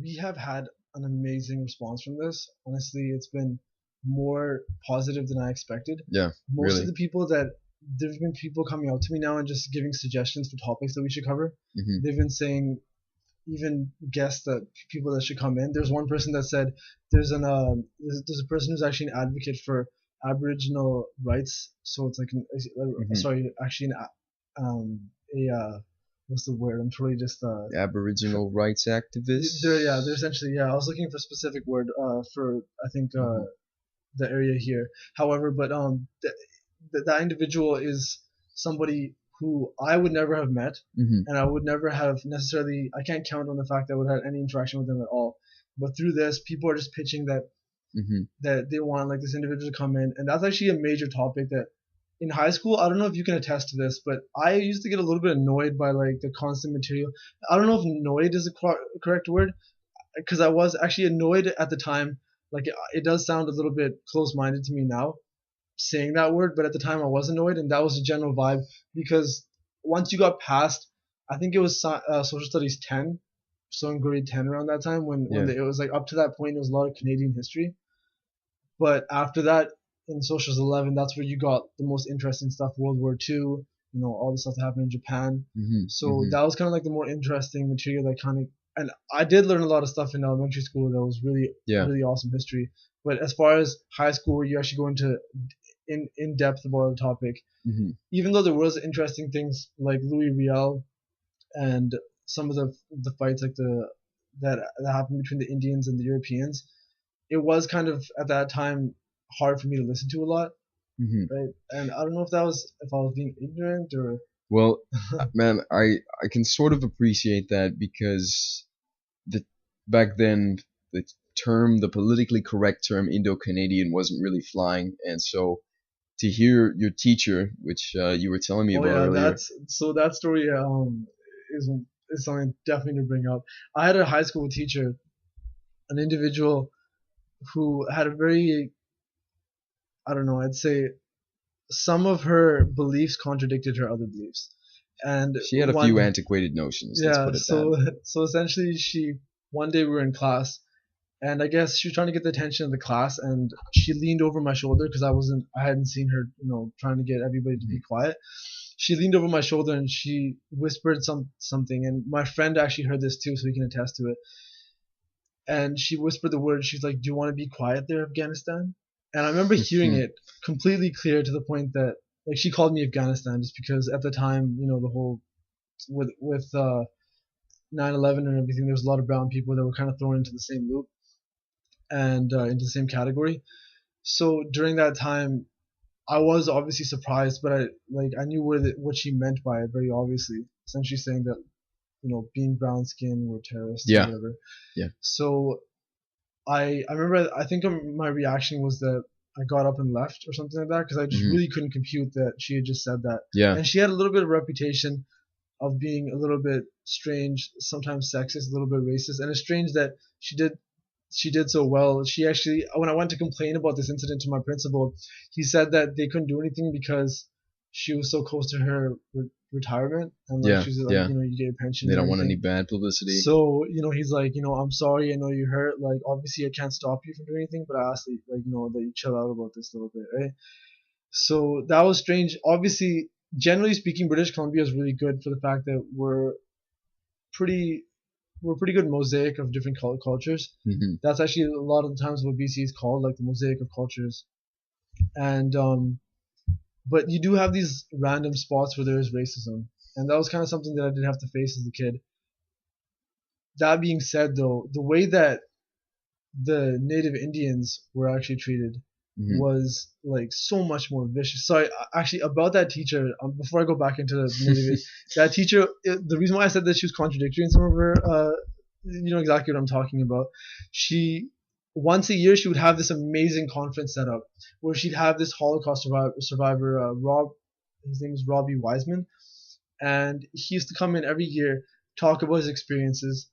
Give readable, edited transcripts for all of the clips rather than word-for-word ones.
we have had an amazing response from this. Honestly, it's been more positive than I expected. Yeah, Most of really. the people that there's been people coming up to me now and just giving suggestions for topics that we should cover. Hmm. They've been saying even guests that people that should come in. There's one person that said there's a person who's actually an advocate for Aboriginal rights. So it's like Hmm. sorry, actually a what's the word? I'm totally just Aboriginal rights they're activists. essentially, yeah. I was looking for a specific word for I think Hmm. the area here. However, but that individual is somebody who I would never have met, Hmm. and I would never have necessarily. I can't count on the fact that I would have any interaction with them at all. But through this, people are just pitching Hmm. that they want like this individual to come in, and that's actually a major topic that in high school. I don't know if you can attest to this, but I used to get a little bit annoyed by like the constant material. I don't know if annoyed is the correct word, because I was actually annoyed at the time. Like it does sound a little bit close-minded to me now saying that word, but at the time I was annoyed, and that was the general vibe. Because once you got past, I think it was social studies 10, so in grade 10 around that time Yeah. it was like up to that point it was a lot of Canadian history, but after that in socials 11, that's where you got the most interesting stuff: World War II, all the stuff that happened in Japan. Hmm. So Hmm. that was kind of like the more interesting material that kind of, and I did learn a lot of stuff in elementary school that was really Yeah. really awesome history. But as far as high school, where you actually go into in depth about a topic, Hmm. even though there was interesting things like Louis Riel and some of the fights like that happened between the Indians and the Europeans, it was kind of at that time hard for me to listen to a lot, Hmm. right? And I don't know if I was being ignorant or Well, man, I can sort of appreciate that because the back then the the politically correct term Indo-Canadian wasn't really flying, and so to hear your teacher, which you were telling me oh about yeah, earlier. that story is is something definitely to bring up. I had a high school teacher, an individual who had a very, I don't know, I'd say some of her beliefs contradicted her other beliefs. And She had a few one, antiquated notions, let's yeah, put it that. so essentially one day we were in class, and I guess she was trying to get the attention of the class, and she leaned over my shoulder because I hadn't seen her, trying to get everybody to be Hmm. quiet. She leaned over my shoulder and she whispered something, and my friend actually heard this too, so he can attest to it. And she whispered the word. She's like, "Do you want to be quiet there, Afghanistan?" And I remember hearing it completely clear to the point that like she called me Afghanistan just because at the time, the whole with 9/11 and everything, there was a lot of brown people that were kind of thrown into the same loop and into the same category. So during that time, I was obviously surprised, but I knew what she meant by it very obviously. Essentially saying that being brown skinned were terrorists or Yeah, whatever. yeah. So I remember I think my reaction was that I got up and left or something like that because I just Hmm. really couldn't compute that she had just said that. Yeah. And she had a little bit of reputation of being a little bit strange, sometimes sexist, a little bit racist, and it's strange that she did so well. She actually, when I went to complain about this incident to my principal, he said that they couldn't do anything because she was so close to her retirement, and like Yeah, she was like, yeah. you get a pension They and don't want any everything. bad publicity. So he's like, I'm sorry, I know you hurt. Like, obviously, I can't stop you from doing anything, but I ask that, like, that you chill out about this a little bit, right? So that was strange. Obviously, generally speaking, British Columbia is really good for the fact that pretty we're a pretty good mosaic of different cultures. Hmm. That's actually a lot of the times what BC is called, like the mosaic of cultures. And but you do have these random spots where there is racism, and that was kind of something that I did have to face as a kid. That being said, though, the way that the native Indians were actually treated Hmm. was like so much more vicious. So actually about that teacher, before I go back into the native, that teacher, the reason why I said that she was contradictory in some of her, you know exactly what I'm talking about. She once a year she would have this amazing conference set up where she'd have this Holocaust survivor, Rob, his name is Robbie Wiseman, and he used to come in every year, talk about his experiences,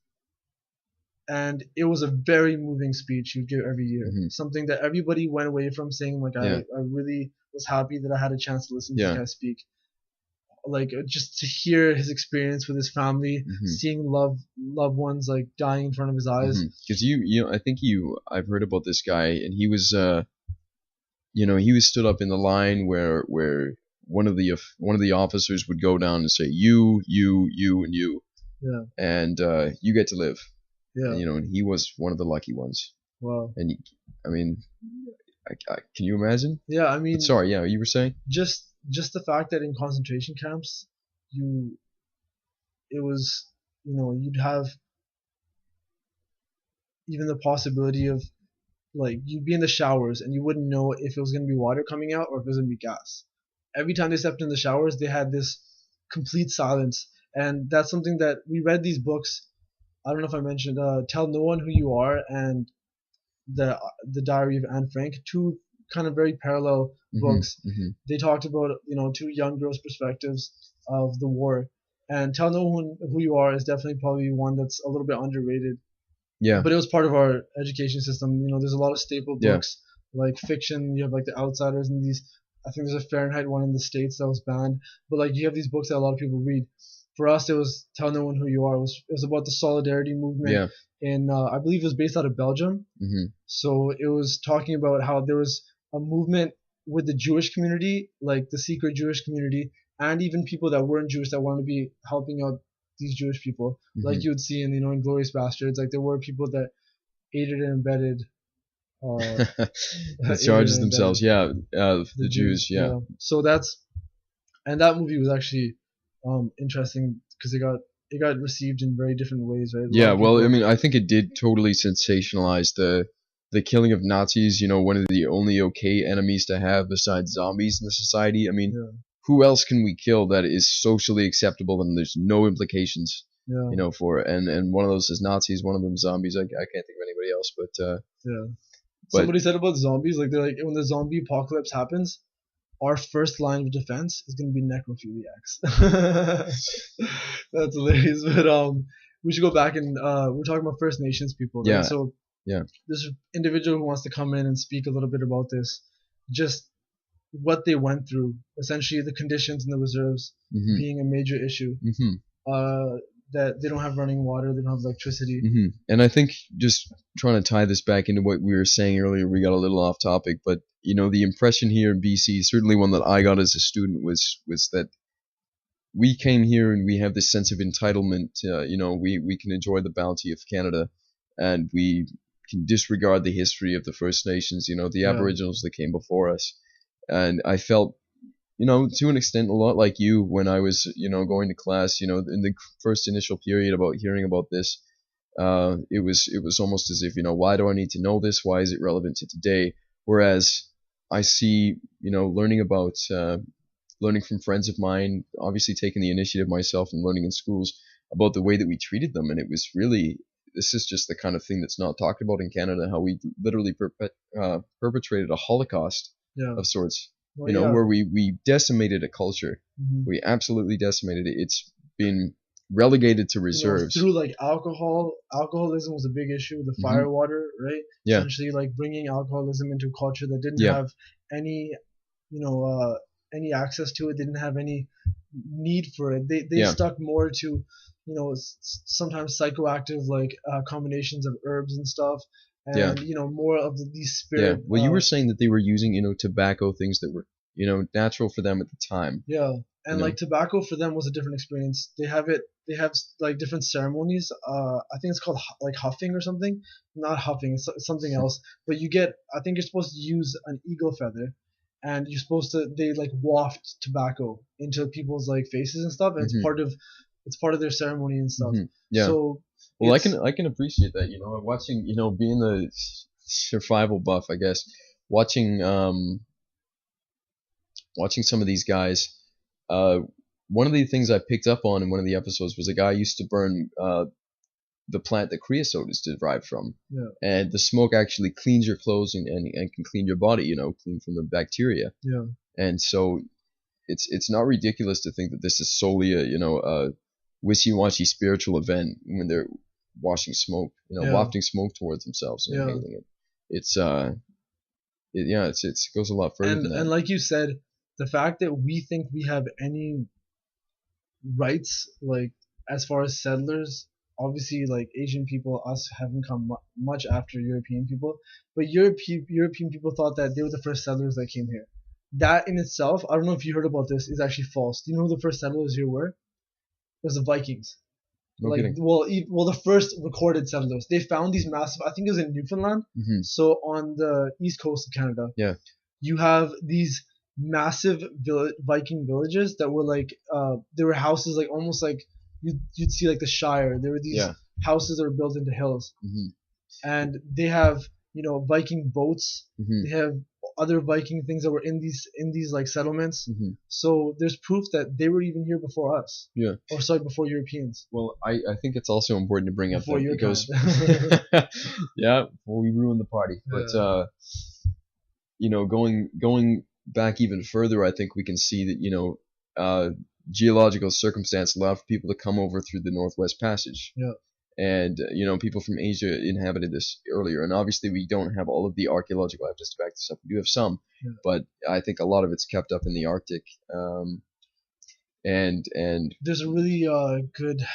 and it was a very moving speech he would give every year. Hmm. Something that everybody went away from saying like Yeah, I really was happy that I had a chance to listen to this yeah. guy speak. like just to hear his experience with his family, seeing loved ones like dying in front of his eyes. Because I think I've heard about this guy, and he was he was stood up in the line where one of the officers would go down and say you and you, Yeah, and you get to live. yeah. And he was one of the lucky ones. Wow. And I mean, can you imagine? Yeah, I mean, But sorry, yeah, you were saying? just the fact that in concentration camps, you it was you'd have even the possibility of like you'd be in the showers and you wouldn't know if it was going to be water coming out or if it was going to be gas. Every time they stepped in the showers, they had this complete silence, and that's something that we read these books. I don't know if I mentioned Tell No One Who You Are and the Diary of Anne Frank, two kind of very parallel books. They talked about two young girls' perspectives of the war, and Tell No One Who You Are is definitely probably one that's a little bit underrated. Yeah. But it was part of our education system. There's a lot of staple books like fiction. You have like The Outsiders and these. I think there's a Fahrenheit one in the States that was banned. But like you have these books that a lot of people read. For us, it was Tell No One Who You Are. It was about the solidarity movement in I believe it was based out of Belgium. So it was talking about how there was a movement with the Jewish community, like the secret Jewish community, and even people that weren't Jewish that wanted to be helping out these Jewish people, like you would see in Inglourious Bastards. Like there were people that aided and abetted the charges themselves, the Jews, yeah. So that movie was actually interesting because it got received in very different ways, right? Yeah, well, I mean, I think it did totally sensationalize the killing of Nazis. One of the only okay enemies to have besides zombies in the society. I mean, who else can we kill that is socially acceptable and there's no implications, for it? And one of those is Nazis, one of them zombies. I can't think of anybody else, but somebody said about zombies, like they're like when the zombie apocalypse happens, our first line of defense is going to be necrophiliacs. That's hilarious. But we should go back and we're talking about First Nations people, right? So this individual who wants to come in and speak a little bit about this, just what they went through, essentially the conditions in the reserves being a major issue. That they don't have running water, they don't have electricity. And I think just trying to tie this back into what we were saying earlier, we got a little off topic, but the impression here in BC, certainly one that I got as a student, was that we came here and we have this sense of entitlement. We can enjoy the bounty of Canada, and we can disregard the history of the First Nations, the Aboriginals that came before us. And I felt, to an extent, a lot like you when I was, going to class, in the first initial period about hearing about this. It was almost as if, why do I need to know this? Why is it relevant to today? Whereas I see, learning from friends of mine, obviously taking the initiative myself and learning in schools about the way that we treated them. And it was really, this is just the kind of thing that's not talked about in Canada, how we literally perpetrated a Holocaust of sorts. Where we decimated a culture. We absolutely decimated it. It's been relegated to reserves. Through like alcoholism was a big issue. The fire water, right? Yeah. Essentially, like bringing alcoholism into a culture that didn't have any, any access to it. Didn't have any need for it. They stuck more to, sometimes psychoactive like combinations of herbs and stuff. And more of these spirit. Yeah. Well, you were saying that they were using tobacco, things that were natural for them at the time. Yeah, and like tobacco for them was a different experience. They have like different ceremonies. I think it's called like huffing or something. Not huffing, it's something else. But I think you're supposed to use an eagle feather, and they like waft tobacco into people's like faces and stuff. And it's part of their ceremony and stuff. Yeah. So. Well, I can appreciate that. Watching, being the survival buff, I guess, watching some of these guys. One of the things I picked up on in one of the episodes was a guy used to burn the plant that creosote is derived from, and the smoke actually cleans your clothes and can clean your body. Clean from the bacteria. Yeah. And so it's not ridiculous to think that this is solely a wishy-washy spiritual event when they're washing smoke, wafting smoke towards themselves and inhaling it. It goes a lot further than that. And like you said, the fact that we think we have any rights, like as far as settlers. Obviously, like Asian people, us haven't come much after European people, but European people thought that they were the first settlers that came here. That in itself, I don't know if you heard about this, is actually false. Do you know who the first settlers here were? It was the Vikings. No Like, kidding. well, the first recorded settlers. They found these massive. I think it was in Newfoundland. Hmm. So on the east coast of Canada, Yeah. you have these massive Viking villages that were like there were houses like almost like you'd see like the Shire. There were these Yeah. houses that were built into hills, Hmm. and they have Viking boats. Hmm. They have other Viking things that were in these like settlements. Hmm. So there's proof that they were even here before us. Yeah. Or sorry, before Europeans. Well, I think it's also important to bring up Before that your because time. yeah, before we ruin the party. But going back even further, I think we can see that geological circumstance allowed for people to come over through the Northwest Passage. Yeah. And people from Asia inhabited this earlier, and obviously we don't have all of the archaeological evidence to back this up. We do have some, Yeah. but I think a lot of it's kept up in the Arctic. And There's a really good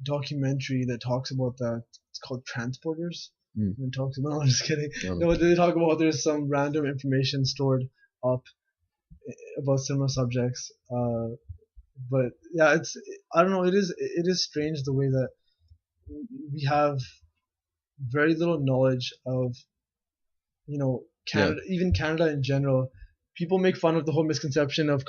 documentary that talks about that. It's called Transporters. Mm. And talks about. No, I'm just kidding. No. No, they talk about there's some random information stored up about similar subjects. But yeah, I don't know. It is strange the way that we have very little knowledge of Canada, even Canada in general. People make fun of the whole misconception of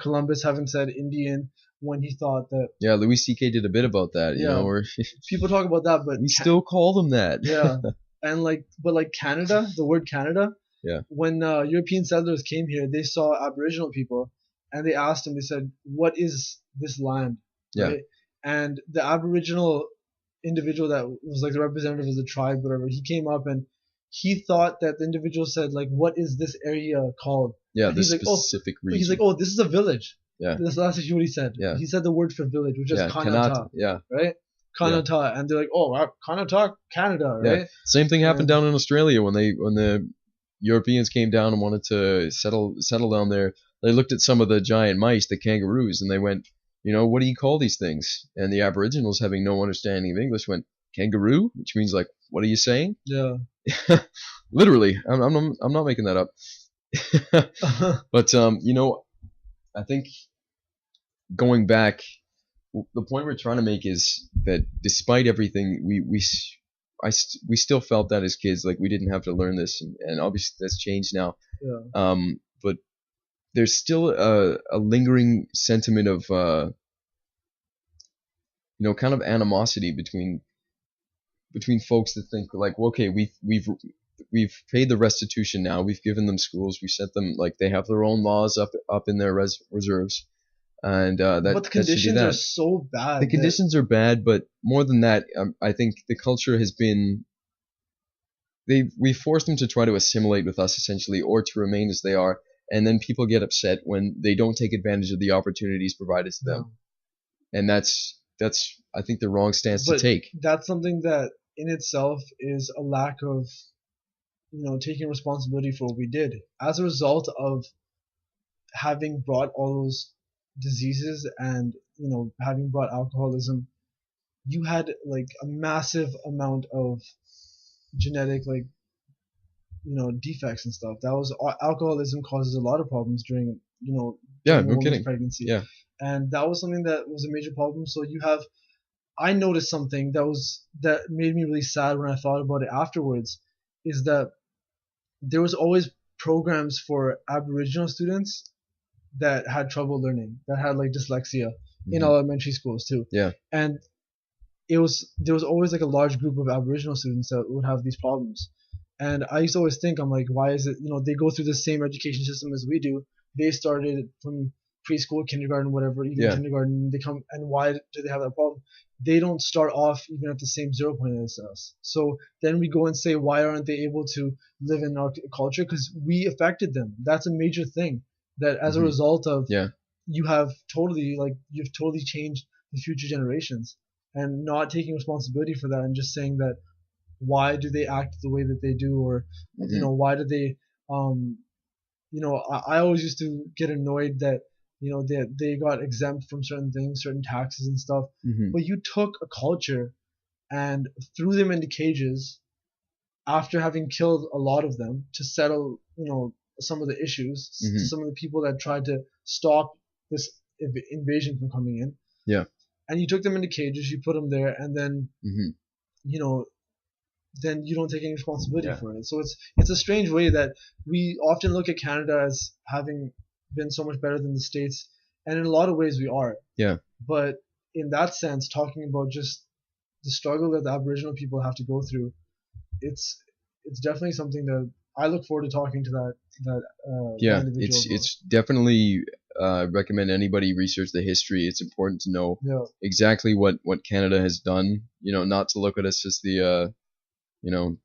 Columbus having said Indian when he thought that. Yeah, Louis C.K. did a bit about that. Where people talk about that, but we still call them that. Yeah, and but Canada, the word Canada. Yeah. When European settlers came here, they saw Aboriginal people, and they asked them. They said, "What is this land?" Yeah. Right? And the Aboriginal individual that was like the representative of the tribe, whatever, he came up and he thought that the individual said like, "What is this area called?" Yeah, and the he's specific region. He's like, "Oh, this is a village." Yeah. That's actually what he said. Yeah. He said the word for village, which is Kanata. Kanata. Yeah. Right? Kanata, and they're like, "Oh, Kanata, Canada," right? Yeah. Same thing happened down in Australia when the Europeans came down and wanted to settle down there. They looked at some of the giant mice, the kangaroos, and they went, what do you call these things? And the Aboriginals, having no understanding of English, went kangaroo, which means like, what are you saying? Yeah. Literally, I'm not making that up. But I think going back, the point we're trying to make is that despite everything, we still felt that as kids, like we didn't have to learn this, and obviously that's changed now. Yeah. But there's still a lingering sentiment of kind of animosity between folks that think like, well, okay, we've paid the restitution now, we've given them schools, we set them, like, they have their own laws up in their reserves, and but the conditions are so bad. The conditions are bad, but more than that, I think the culture has been. We force them to try to assimilate with us essentially, or to remain as they are, and then people get upset when they don't take advantage of the opportunities provided to them, and that's I think the wrong stance to take. That's something that in itself is a lack of taking responsibility for what we did as a result of having brought all those diseases and having brought alcoholism. You had like a massive amount of genetic defects and stuff. That was alcoholism causes a lot of problems during no kidding pregnancy. Yeah. And that was something that was a major problem. So I noticed something that made me really sad when I thought about it afterwards, is that there was always programs for Aboriginal students that had trouble learning, that had like dyslexia in elementary schools too. Yeah. And there was always like a large group of Aboriginal students that would have these problems. And I used to always think, I'm like, why is it, they go through the same education system as we do. They started from preschool, kindergarten, whatever, even kindergarten, they come, and why do they have that problem? They don't start off even at the same 0 point as us. So then we go and say, why aren't they able to live in our culture? Because we affected them. That's a major thing, that as a result of you've totally changed the future generations, and not taking responsibility for that, and just saying that why do they act the way that they do, or why do they I always used to get annoyed that they got exempt from certain things, certain taxes and stuff. Hmm. But you took a culture and threw them into cages after having killed a lot of them to settle, some of the issues to Hmm. some of the people that tried to stop this invasion from coming in. Yeah. And you took them into cages, you put them there, and then, Hmm. you know, then you don't take any responsibility Yeah. for it. So it's a strange way that we often look at Canada as having been so much better than the States, and in a lot of ways we are. Yeah. But in that sense, talking about just the struggle that the Aboriginal people have to go through, it's it's definitely something that I look forward to talking to that Yeah. individual It's about. it's definitely recommend anybody research the history. It's important to know Yeah, exactly what Canada has done. Not to look at us as you know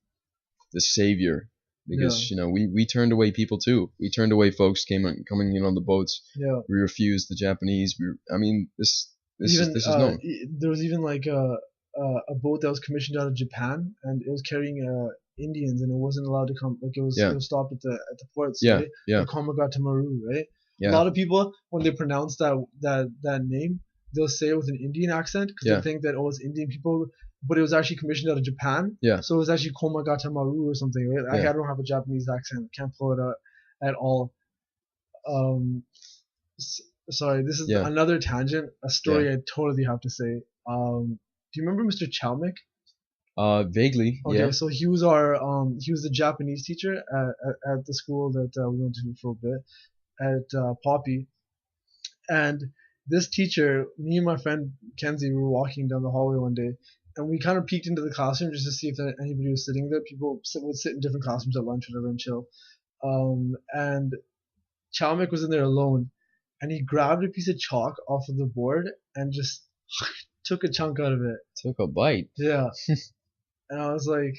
the savior, yeah, because we turned away people too. We turned away folks coming in on the boats. yeah. We refused the Japanese. I mean, Even this is known. there was even like a boat that was commissioned out of Japan, and it was carrying Indians, and it wasn't allowed to come. Like it Yeah. was stopped at the ports, Yeah. right? Yeah. The Komagata Maru, right? A Yeah. lot of people when they pronounce that name, they'll say it with an Indian accent because Yeah. they think that it's Indian people, but it was actually commissioned out of Japan. Yeah. So it was actually Komagata Maru or something, right? Yeah. I don't have a Japanese accent, can't pull it out at all. Um, Sorry, this is Yeah. another tangent. A Yeah. story I totally have to say. Do you remember Mr. Chalmik? Vaguely. Okay, Yeah. so he was the Japanese teacher at the school that we went to for a bit at Poppy, and this teacher, me and my friend Kenzie, we were walking down the hallway one day, and we kind of peeked into the classroom just to see if anybody was sitting there. People would sit in different classrooms at lunch, whatever, and chill. And Chalmik was in there alone, and he grabbed a piece of chalk off of the board and just took a chunk out of it. Took a bite. Yeah, and I was like,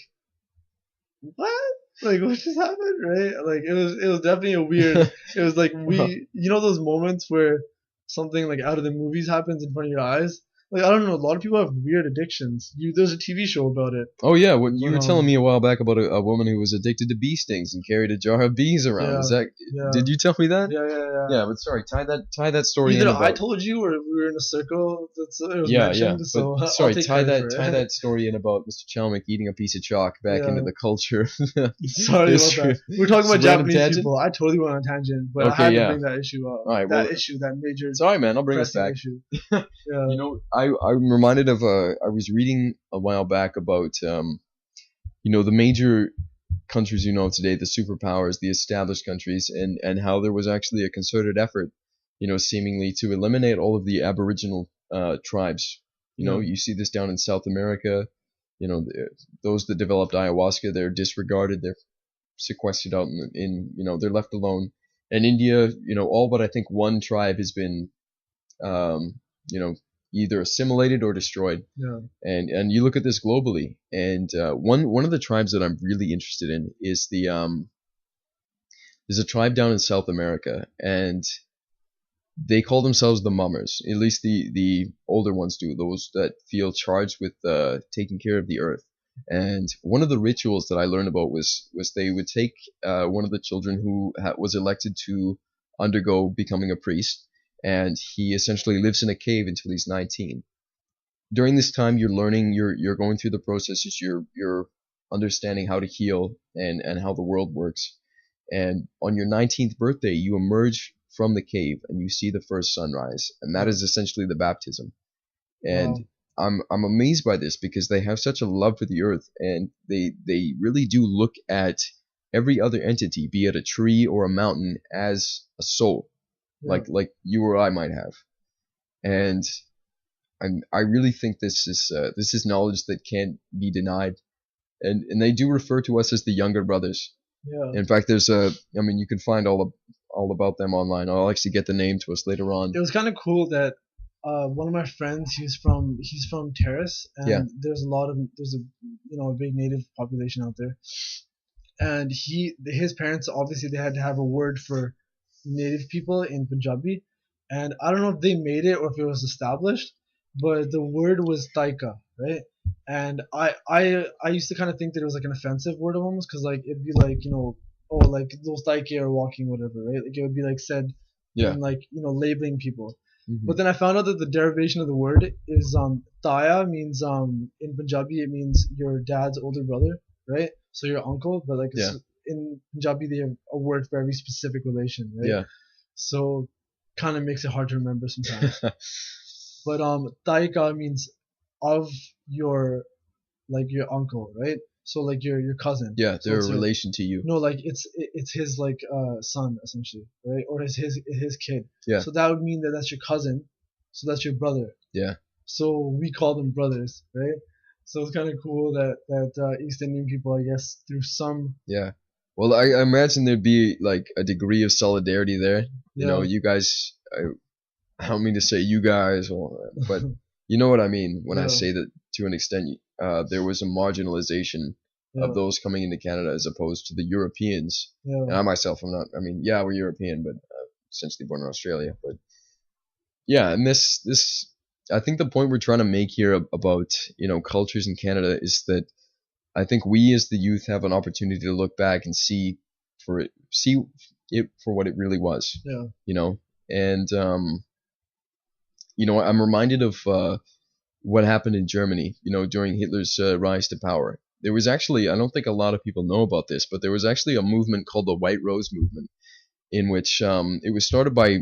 "What? Like, what just happened?" Right? Like, it was definitely a weird. It was like those moments where something like out of the movies happens in front of your eyes. Like, I don't know. A lot of people have weird addictions. There's a TV show about it. Oh yeah, what you But were telling me a while back about a woman who was addicted to bee stings and carried a jar of bees around. yeah, Is that? yeah, Did you tell me that? yeah. Yeah, but sorry, tie that story in Either I about. told you or we were in a circle. It was Yeah, yeah. mentioned. But So I'll sorry, take credit for tie it. that story in about Mr. Chalmik eating a piece of chalk back Yeah. into the culture. Sorry about History. that. We're talking about It's a random Japanese tangent? people. I totally went on a tangent, but I Okay, had to yeah. bring that issue up. All right, That well, issue, that major sorry, man. I'll bring us pressing back. issue. Yeah. I'm reminded of I was reading a while back about the major countries today, the superpowers, the established countries, and how there was actually a concerted effort, seemingly to eliminate all of the Aboriginal tribes. Yeah. You see this down in South America. Those that developed ayahuasca, they're disregarded, they're sequestered out they're left alone. And India, all but I think one tribe has been, you know, either assimilated or destroyed. Yeah. And you look at this globally, and one of the tribes that I'm really interested in is there's a tribe down in South America, and they call themselves the mummers. At least the older ones do. Those that feel charged with taking care of the earth. And one of the rituals that I learned about was they would take one of the children who was elected to undergo becoming a priest, and he essentially lives in a cave until he's 19. During this time, you're learning, you're going through the processes, you're understanding how to heal and how the world works. And on your 19th birthday, you emerge from the cave and you see the first sunrise, and that is essentially the baptism. And I'm amazed by this because they have such a love for the earth, and they really do look at every other entity, be it a tree or a mountain, as a soul, like you or I might have. And I really think this is knowledge that can't be denied, and they do refer to us as the younger brothers. Yeah. In fact, you can find all about them online. I'll actually get the name to us later on. It was kind of cool that one of my friends, he's from Terrace, and Yeah. there's a big native population out there, and his parents obviously they had to have a word for native people in Punjabi, and I don't know if they made it or if it was established, but the word was taika, right? And I used to kind of think that it was like an offensive word almost, because like it'd be like oh, like those taike are walking whatever, right? Like it would be like said Yeah. and like labeling people. Hmm. But then I found out that the derivation of the word is Taya means in Punjabi it means your dad's older brother, right? So your uncle, but like Yeah. in Punjabi they have a word for every specific relation, right? Yeah. So kind of makes it hard to remember sometimes. But Taika means of your like your uncle, right? So like your cousin. Yeah, So they're a it's relation to you. no, like it's his like son essentially, right? Or his kid. Yeah. So that would mean that that's your cousin. So that's your brother. Yeah. So we call them brothers, right? So it's kind of cool that East Indian people, I guess, through some Yeah. Well, I imagine there'd be like a degree of solidarity there. yeah You guys, I don't mean to say you guys, but you know what I mean when I yeah say that to an extent, there was a marginalization of yeah those coming into Canada as opposed to the Europeans. yeah And I myself, I'm not, I mean, yeah, we're European, but essentially born in Australia. But yeah, and I think the point we're trying to make here about, cultures in Canada is that I think we as the youth have an opportunity to look back and see it for what it really was, yeah and I'm reminded of what happened in Germany, during Hitler's rise to power. There was actually, I don't think a lot of people know about this, but there was actually a movement called the White Rose movement, in which it was started by,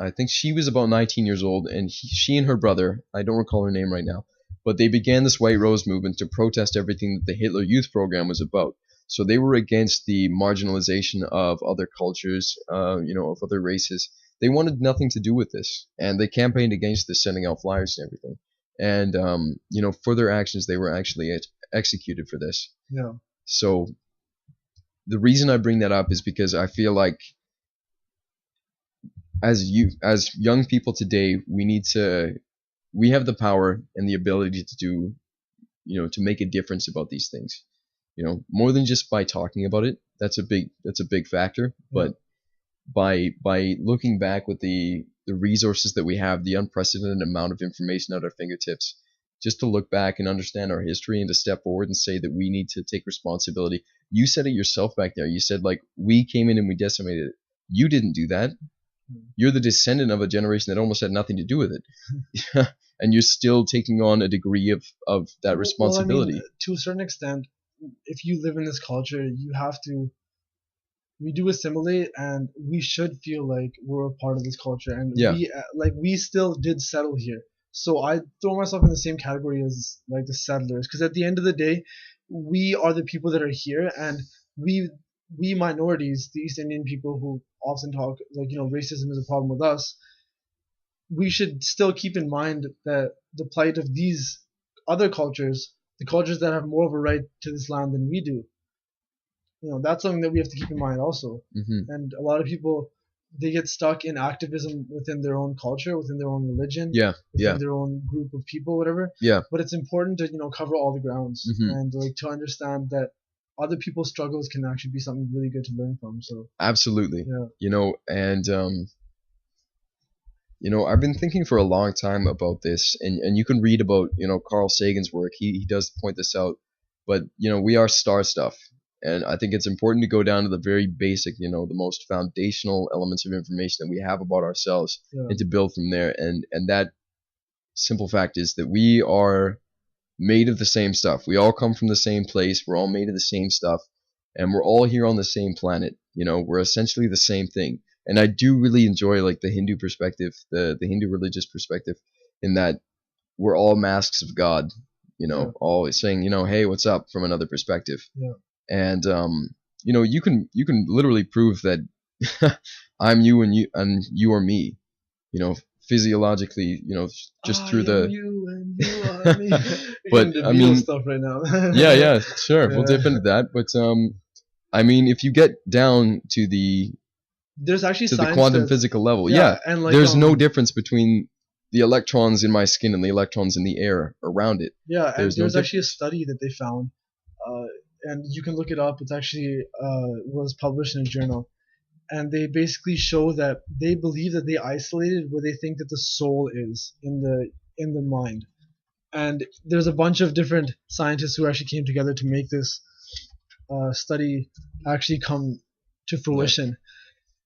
I think she was about 19 years old, and she and her brother, I don't recall her name right now, but they began this White Rose movement to protest everything that the Hitler Youth Program was about. So they were against the marginalization of other cultures, of other races. They wanted nothing to do with this, and they campaigned against this, sending out flyers and everything. And for their actions, they were actually executed for this. yeah So the reason I bring that up is because I feel like as young people today, we have the power and the ability to do, to make a difference about these things. More than just by talking about it. That's a big factor. But by looking back with the resources that we have, the unprecedented amount of information at our fingertips, just to look back and understand our history and to step forward and say that we need to take responsibility. You said it yourself back there. You said, like, we came in and we decimated it. You didn't do that. You're the descendant of a generation that almost had nothing to do with it. And you're still taking on a degree of that responsibility. Well, I mean, to a certain extent, if you live in this culture, we do assimilate, and we should feel like we're a part of this culture, and Yeah. we still did settle here. So I throw myself in the same category as like the settlers, because at the end of the day, we are the people that are here, and we minorities, the East Indian people who often talk like racism is a problem with us. We should still keep in mind that the plight of these other cultures, the cultures that have more of a right to this land than we do, that's something that we have to keep in mind also. Hmm. And a lot of people, they get stuck in activism within their own culture, within their own religion, Yeah. within Yeah. their own group of people, whatever. Yeah. But it's important to cover all the grounds, Hmm. and like to understand that other people's struggles can actually be something really good to learn from. So Absolutely. yeah, And I've been thinking for a long time about this, and you can read about, Carl Sagan's work. He does point this out, but we are star stuff, and I think it's important to go down to the very basic, the most foundational elements of information that we have about ourselves, yeah, and to build from there. And that simple fact is that we are made of the same stuff. We all come from the same place. We're all made of the same stuff, and we're all here on the same planet. We're essentially the same thing. And I do really enjoy like the Hindu perspective, the Hindu religious perspective, in that we're all masks of God. yeah, Always saying, hey, what's up, from another perspective. yeah. And you can literally prove that I'm you and you are me. Physiologically, just through I am the. you and you are me. We're But getting the I Beatles mean, stuff right now. yeah, sure, we'll Yeah. dip into that. But I mean, if you get down to the There's actually science quantum that, physical level, yeah, and like there's no difference between the electrons in my skin and the electrons in the air around it. yeah, and There's no there's actually a difference. study that they found, and you can look it up. It's actually was published in a journal, and they basically show that they believe that they isolated where they think that the soul is in the mind. And there's a bunch of different scientists who actually came together to make this study actually come to fruition.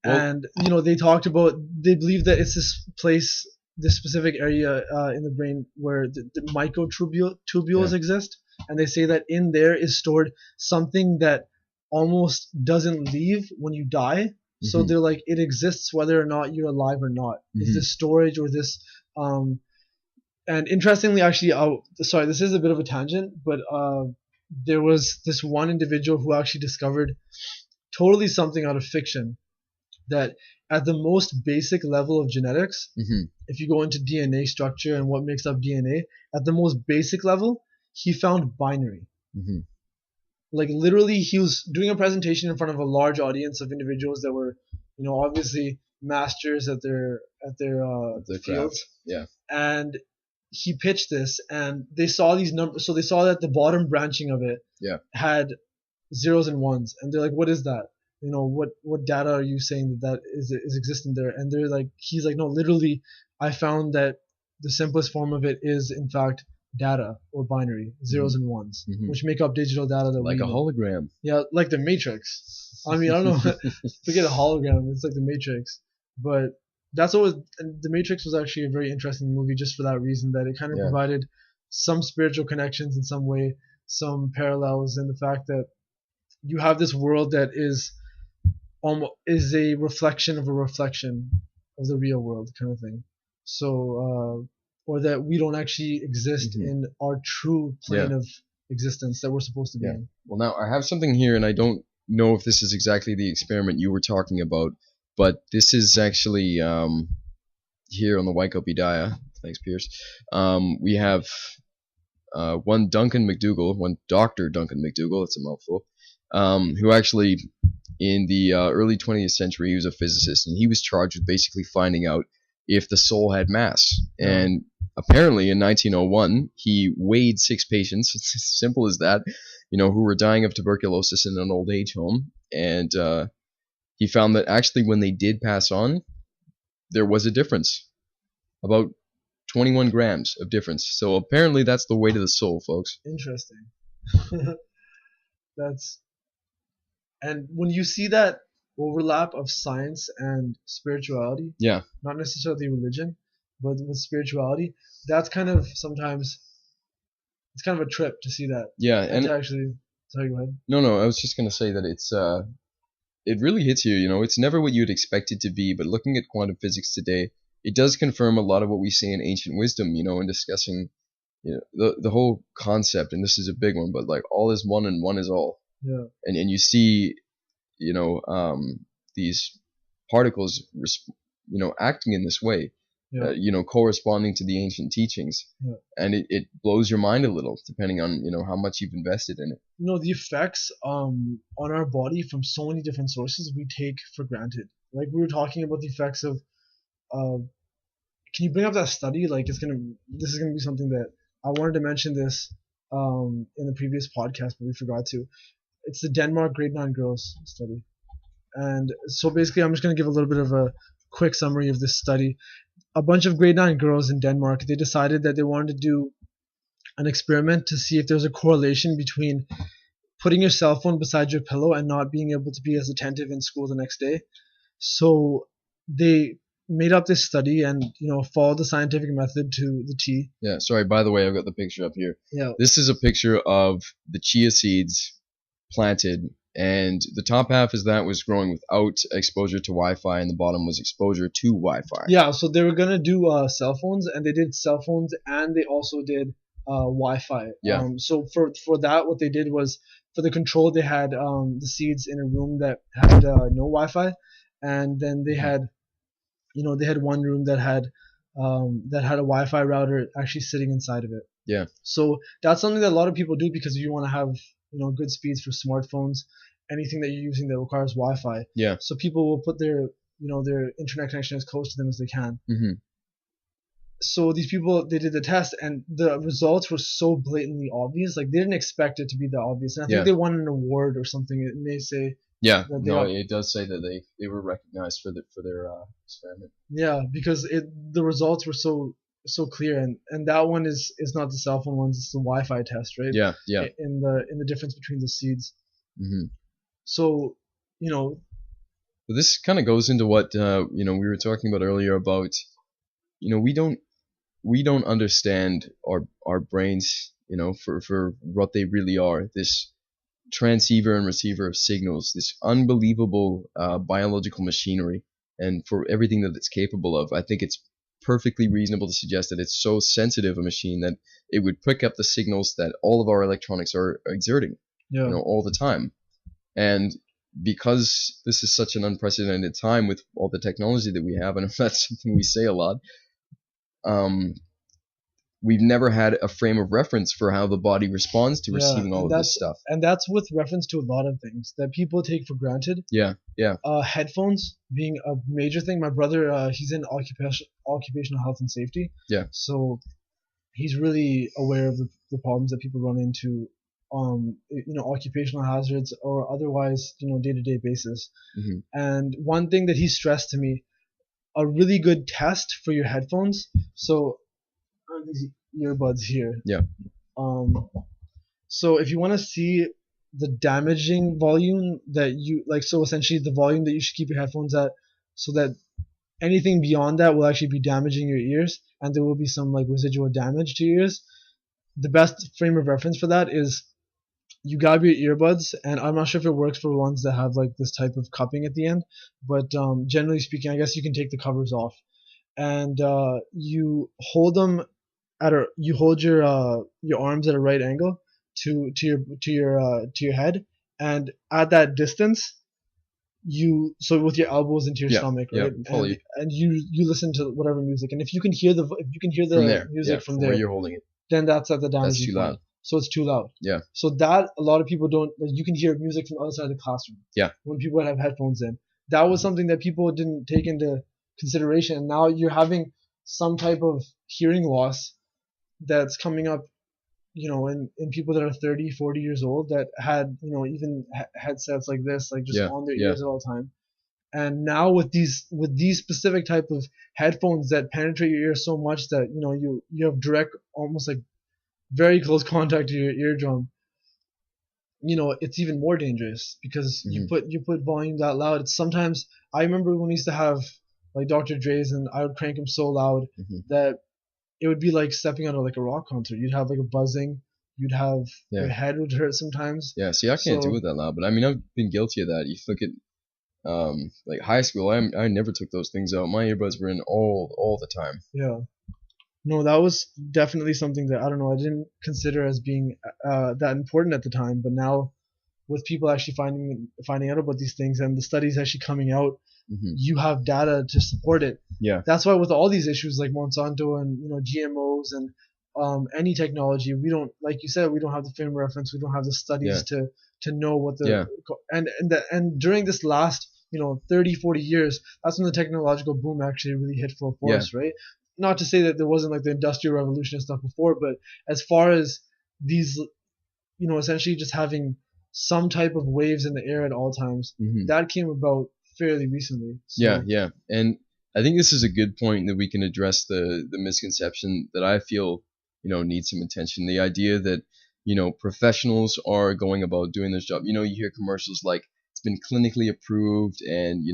Well, and they talked about, they believe that it's this place, this specific area in the brain where the microtubules yeah. exist, and they say that in there is stored something that almost doesn't leave when you die. So Mhm. they're like, it exists whether or not you're alive or not. It's this storage or this and interestingly, actually, sorry, this is a bit of a tangent, but there was this one individual who actually discovered totally something out of fiction, that at the most basic level of genetics, Mhm. if you go into DNA structure and what makes up DNA, at the most basic level, he found binary. Mhm. Like literally, he was doing a presentation in front of a large audience of individuals that were, obviously masters at their The craft. fields, Yeah. and he pitched this, and they saw these numbers. So they saw that the bottom branching of it Yeah. had zeros and ones, and they're like, "What is that? What data are you saying that is existent there?" And they're like, he's like, "No, literally, I found that the simplest form of it is in fact data or binary, zeros and ones, Mhm. which make up digital data that Like we a know." hologram. Yeah, like the Matrix. I mean, I don't know. Forget a hologram. It's like the Matrix. But that's what was, and the Matrix was actually a very interesting movie just for that reason, that it kind of Yeah. provided some spiritual connections in some way, some parallels, and the fact that you have this world that is a reflection of a reflection of the real world, kind of thing. So, or that we don't actually exist Mhm. in our true plane Yeah. of existence that we're supposed to be Yeah. in. Well, now I have something here, and I don't know if this is exactly the experiment you were talking about, but this is actually here on the Wycopediah. Thanks, Pierce. We have one Duncan McDougall, one Dr. Duncan McDougall. It's a mouthful. Who actually, in the early 20th century, he was a physicist, and he was charged with basically finding out if the soul had mass. Yeah. And apparently, in 1901, he weighed 6 patients. It's as simple as that, who were dying of tuberculosis in an old age home, and he found that actually, when they did pass on, there was a difference, about 21 grams of difference. So apparently, that's the weight of the soul, folks. Interesting. That's And when you see that overlap of science and spirituality, Yeah. not necessarily religion, but with spirituality, that's kind of sometimes it's kind of a trip to see that. Yeah, And and to actually, sorry, go ahead. no, I was just gonna say that it really hits you. It's never what you'd expect it to be. But looking at quantum physics today, it does confirm a lot of what we see in ancient wisdom. In discussing, the whole concept. And this is a big one, but like all is one and one is all. Yeah, And you see, these particles, acting in this way. yeah, Corresponding to the ancient teachings, yeah. and it blows your mind a little, depending on how much you've invested in it. The effects on our body from so many different sources we take for granted. Like we were talking about the effects of can you bring up that study? Like this is gonna be something that I wanted to mention this in the previous podcast, but we forgot to. It's the Denmark grade 9 girls study. And so basically, I'm just going to give a little bit of a quick summary of this study. A bunch of grade 9 girls in Denmark, they decided that they wanted to do an experiment to see if there's a correlation between putting your cell phone beside your pillow and not being able to be as attentive in school the next day. So they made up this study and followed the scientific method to the T. Yeah, sorry, by the way, I've got the picture up here. Yeah. This is a picture of the chia seeds planted, and the top half is that was growing without exposure to Wi-Fi, and the bottom was exposure to Wi-Fi. Yeah, so they were gonna do cell phones, and they did cell phones, and they also did Wi-Fi. Yeah. So for that, what they did was, for the control, they had the seeds in a room that had no Wi-Fi, and then they had, they had one room that had a Wi-Fi router actually sitting inside of it. Yeah. So that's something that a lot of people do because you want to have good speeds for smartphones, anything that you're using that requires Wi-Fi. Yeah. So people will put their their internet connection as close to them as they can. Mm-hmm. So these people, they did the test, and the results were so blatantly obvious. Like they didn't expect it to be that obvious. And I think they won an award or something. It may say. Yeah. No, it does say that they were recognized for their experiment. Yeah, because the results were so clear, and that one is not the cell phone ones, it's the Wi-Fi test, right? Yeah. In the difference between the seeds. Mm-hmm. So But this kind of goes into what we were talking about earlier about we don't understand our brains for what they really are. This transceiver and receiver of signals, this unbelievable biological machinery, and for everything that it's capable of, I think it's perfectly reasonable to suggest that it's so sensitive a machine that it would pick up the signals that all of our electronics are exerting, Yeah. all the time. And because this is such an unprecedented time with all the technology that we have, and if that's something we say a lot, um, we've never had a frame of reference for how the body responds to Yeah, receiving all and of this stuff. that's with reference to a lot of things that people take for granted. Yeah, yeah, Headphones being a major thing. My brother, he's in occupational health and safety, yeah. so he's really aware of the problems that people run into, occupational hazards or otherwise, day-to-day basis. Hmm. And one thing that he stressed to me, a really good test for your headphones. So these earbuds here. Yeah. Um, so if you want to see the damaging volume that you like, so essentially the volume that you should keep your headphones at, so that anything beyond that will actually be damaging your ears, and there will be some like residual damage to your ears. The best frame of reference for that is you grab your earbuds, and I'm not sure if it works for ones that have like this type of cupping at the end, but generally speaking, I guess you can take the covers off, and you hold them you hold your arms at a right angle to your head, and at that distance so with your elbows into your Yeah, stomach, yeah, right? follow you. And you listen to whatever music, and if you can hear From there, music yeah, from from there, where you're holding it. then that's at the That's damaging too point. loud. So it's too loud. Yeah, So that a lot of people don't. Like, you can hear music from the other side of the classroom. yeah, When people have headphones in, that was something that people didn't take into consideration. And now you're having some type of hearing loss that's coming up, in people that are 30, 40 years old that had, even headsets like this, like just yeah, on their yeah, ears at all time. And now with these specific type of headphones that penetrate your ear so much that you have direct, almost like very close contact to your eardrum, it's even more dangerous because you hmm put volume that loud. It's sometimes, I remember when we used to have like Dr. Dre's, and I would crank them so loud hmm that it would be like stepping out of like a rock concert. You'd have like a buzzing. You'd have yeah, your head would hurt sometimes. yeah. See, I can't do So it that loud, but I mean, I've been guilty of that. You look at like high school. I never took those things out. My earbuds were in all the time. yeah, no, that was definitely something that I don't know. I didn't consider as being that important at the time, but now with people actually finding out about these things and the studies actually coming out, Hmm. you have data to support it. Yeah, That's why with all these issues like Monsanto and GMOs and any technology, we don't, like you said, we don't have the frame of reference, we don't have the yeah, studies to know what yeah, and during this last 30, 40 years, that's when the technological boom actually really hit full yeah, force, right? Not to say that there wasn't like the industrial revolution and stuff before, but as far as these, essentially just having some type of waves in the air at all times, hmm that came about fairly recently. yeah, So yeah. And I think this is a good point that we can address the misconception that I feel needs some attention. The idea that professionals are going about doing this job. You hear commercials like it's been clinically approved, and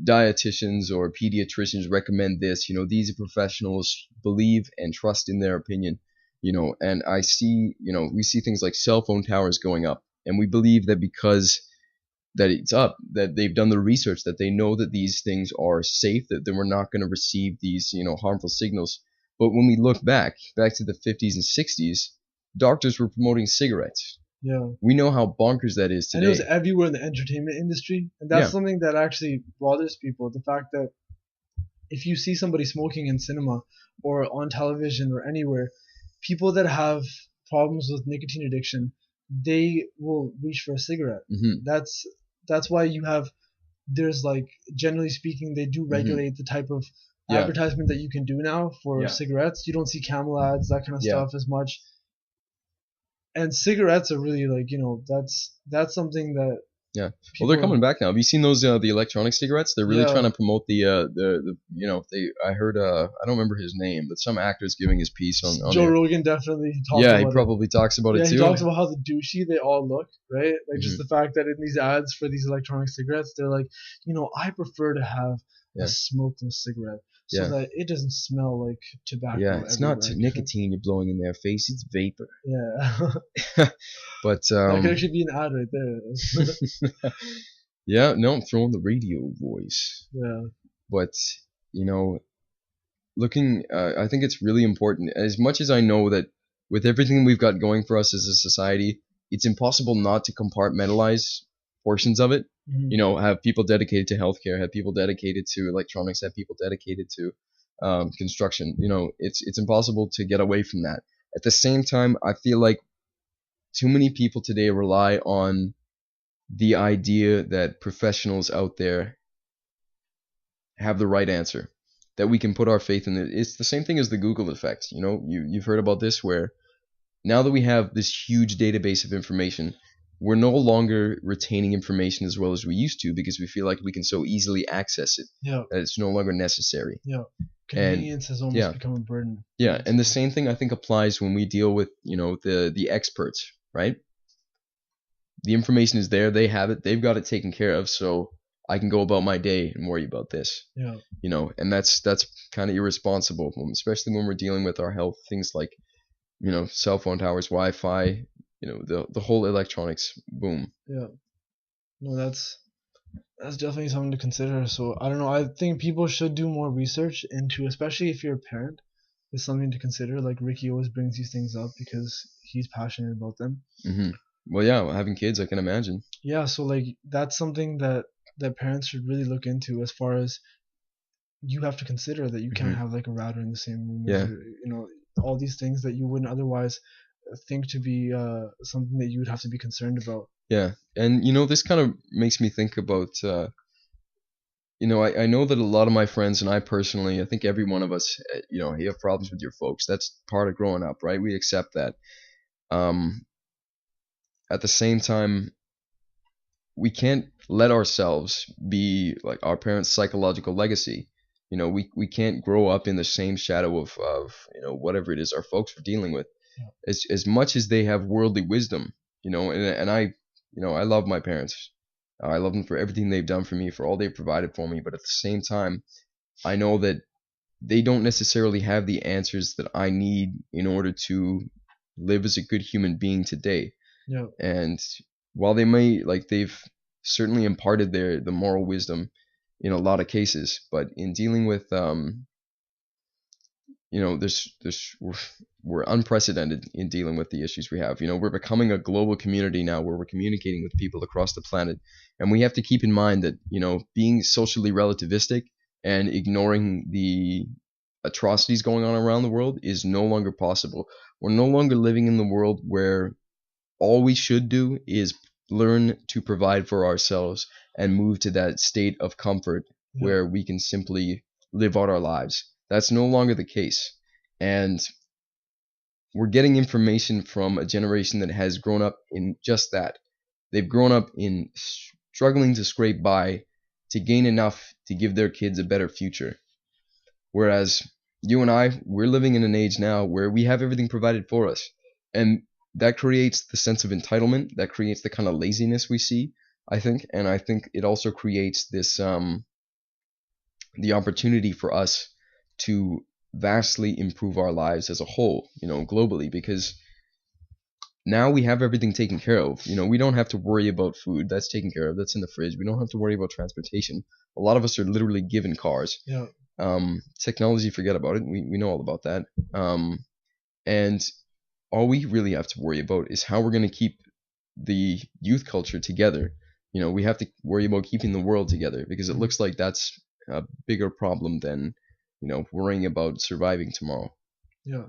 dietitians or pediatricians recommend this. These professionals believe and trust in their opinion. And I see, we see things like cell phone towers going up, and we believe that because that it's up, that they've done the research, that they know that these things are safe, that we're not going to receive these, harmful signals. But when we look back to the 50s and 60s, doctors were promoting cigarettes. yeah, We know how bonkers that is and it was today. everywhere in the entertainment industry, and that's Yeah, something that actually bothers people. The fact that if you see somebody smoking in cinema or on television or anywhere, people that have problems with nicotine addiction, they will reach for a cigarette. hmm That's why there's like, generally speaking, they do hmm regulate the type of yeah, advertisement that you can do now for yeah, cigarettes. You don't see Camel ads, that kind of yeah, stuff as much. And cigarettes are really like, that's something that Yeah. Well, they're coming People, back now. Have you seen those the electronic cigarettes? They're really trying yeah, to promote the they I heard I don't remember his name, but some actor's giving his piece on Joe there. Rogan definitely talked Yeah, he about it. probably talks about it Yeah, he too. talks about how the douchey they all look, right? Like just Hmm. the fact that in these ads for these electronic cigarettes, they're like, I prefer to have a Yeah. smokeless cigarette so Yeah. that it doesn't smell like Yeah, tobacco it's not everywhere. nicotine you're blowing in their face, it's vapor. Yeah, But that could actually be an ad right there. yeah, no, I'm throwing the radio voice. Yeah, But you know, looking, I think it's really important. As much as I know that with everything we've got going for us as a society, it's impossible not to compartmentalize portions of it. hmm, Have people dedicated to healthcare, have people dedicated to electronics, have people dedicated to construction. It's impossible to get away from that. At the same time, I feel like too many people today rely on the idea that professionals out there have the right answer, that we can put our faith in it. It's the same thing as the Google effect. You've heard about this, where now that we have this huge database of information, we're no longer retaining information as well as we used to because we feel like we can so easily access it yeah, that it's no longer necessary. yeah. And Convenience has almost yeah, become a burden. yeah, and the same thing I think applies when we deal with the experts, right? The information is there, they have it, they've got it taken care of, so I can go about my day and worry about this. Yeah, And that's kind of irresponsible, especially when we're dealing with our health, things like cell phone towers, Wi-Fi, the whole electronics boom. yeah. No, that's definitely something to consider. So I don't know. I think people should do more research into, especially if you're a parent, is something to consider. Like Ricky always brings these things up because he's passionate about them. Hmm. Well, yeah, having kids, I can imagine. Yeah, so like that's something that parents should really look into as far as you have to consider that you can't Hmm. have like a router in the same room as Yeah, all these things that you wouldn't otherwise think to be something that you would have to be concerned about. yeah, and this kind of makes me think about. I know that a lot of my friends and I personally, I think every one of us, you have problems with your folks. That's part of growing up, right? We accept that. Um, at the same time, we can't let ourselves be like our parents' psychological legacy. We can't grow up in the same shadow of whatever it is our folks are dealing with. Yeah, As much as they have worldly wisdom, and I love my parents. I love them for everything they've done for me, for all they've provided for me. But at the same time, I know that they don't necessarily have the answers that I need in order to live as a good human being today. yeah, And while they may like they've certainly imparted the moral wisdom in a lot of cases, but in dealing with there's we're unprecedented in dealing with the issues we have. We're becoming a global community now where we're communicating with people across the planet, and we have to keep in mind that being socially relativistic and ignoring the atrocities going on around the world is no longer possible. We're no longer living in the world where all we should do is learn to provide for ourselves and move to that state of comfort yeah, where we can simply live out our lives. That's no longer the case. And we're getting information from a generation that has grown up in just that. They've grown up in struggling to scrape by to gain enough to give their kids a better future. Whereas you and I, we're living in an age now where we have everything provided for us. And that creates the sense of entitlement, that creates the kind of laziness we see, I think. And I think it also creates this the opportunity for us to vastly improve our lives as a whole, globally, because now we have everything taken care of. We don't have to worry about food. That's taken care of. That's in the fridge. We don't have to worry about transportation. A lot of us are literally given cars. yeah, Technology, forget about it. We know all about that. And all we really have to worry about is how we're going to keep the youth culture together. We have to worry about keeping the world together because it mm, looks like that's a bigger problem than, worrying about surviving tomorrow. yeah,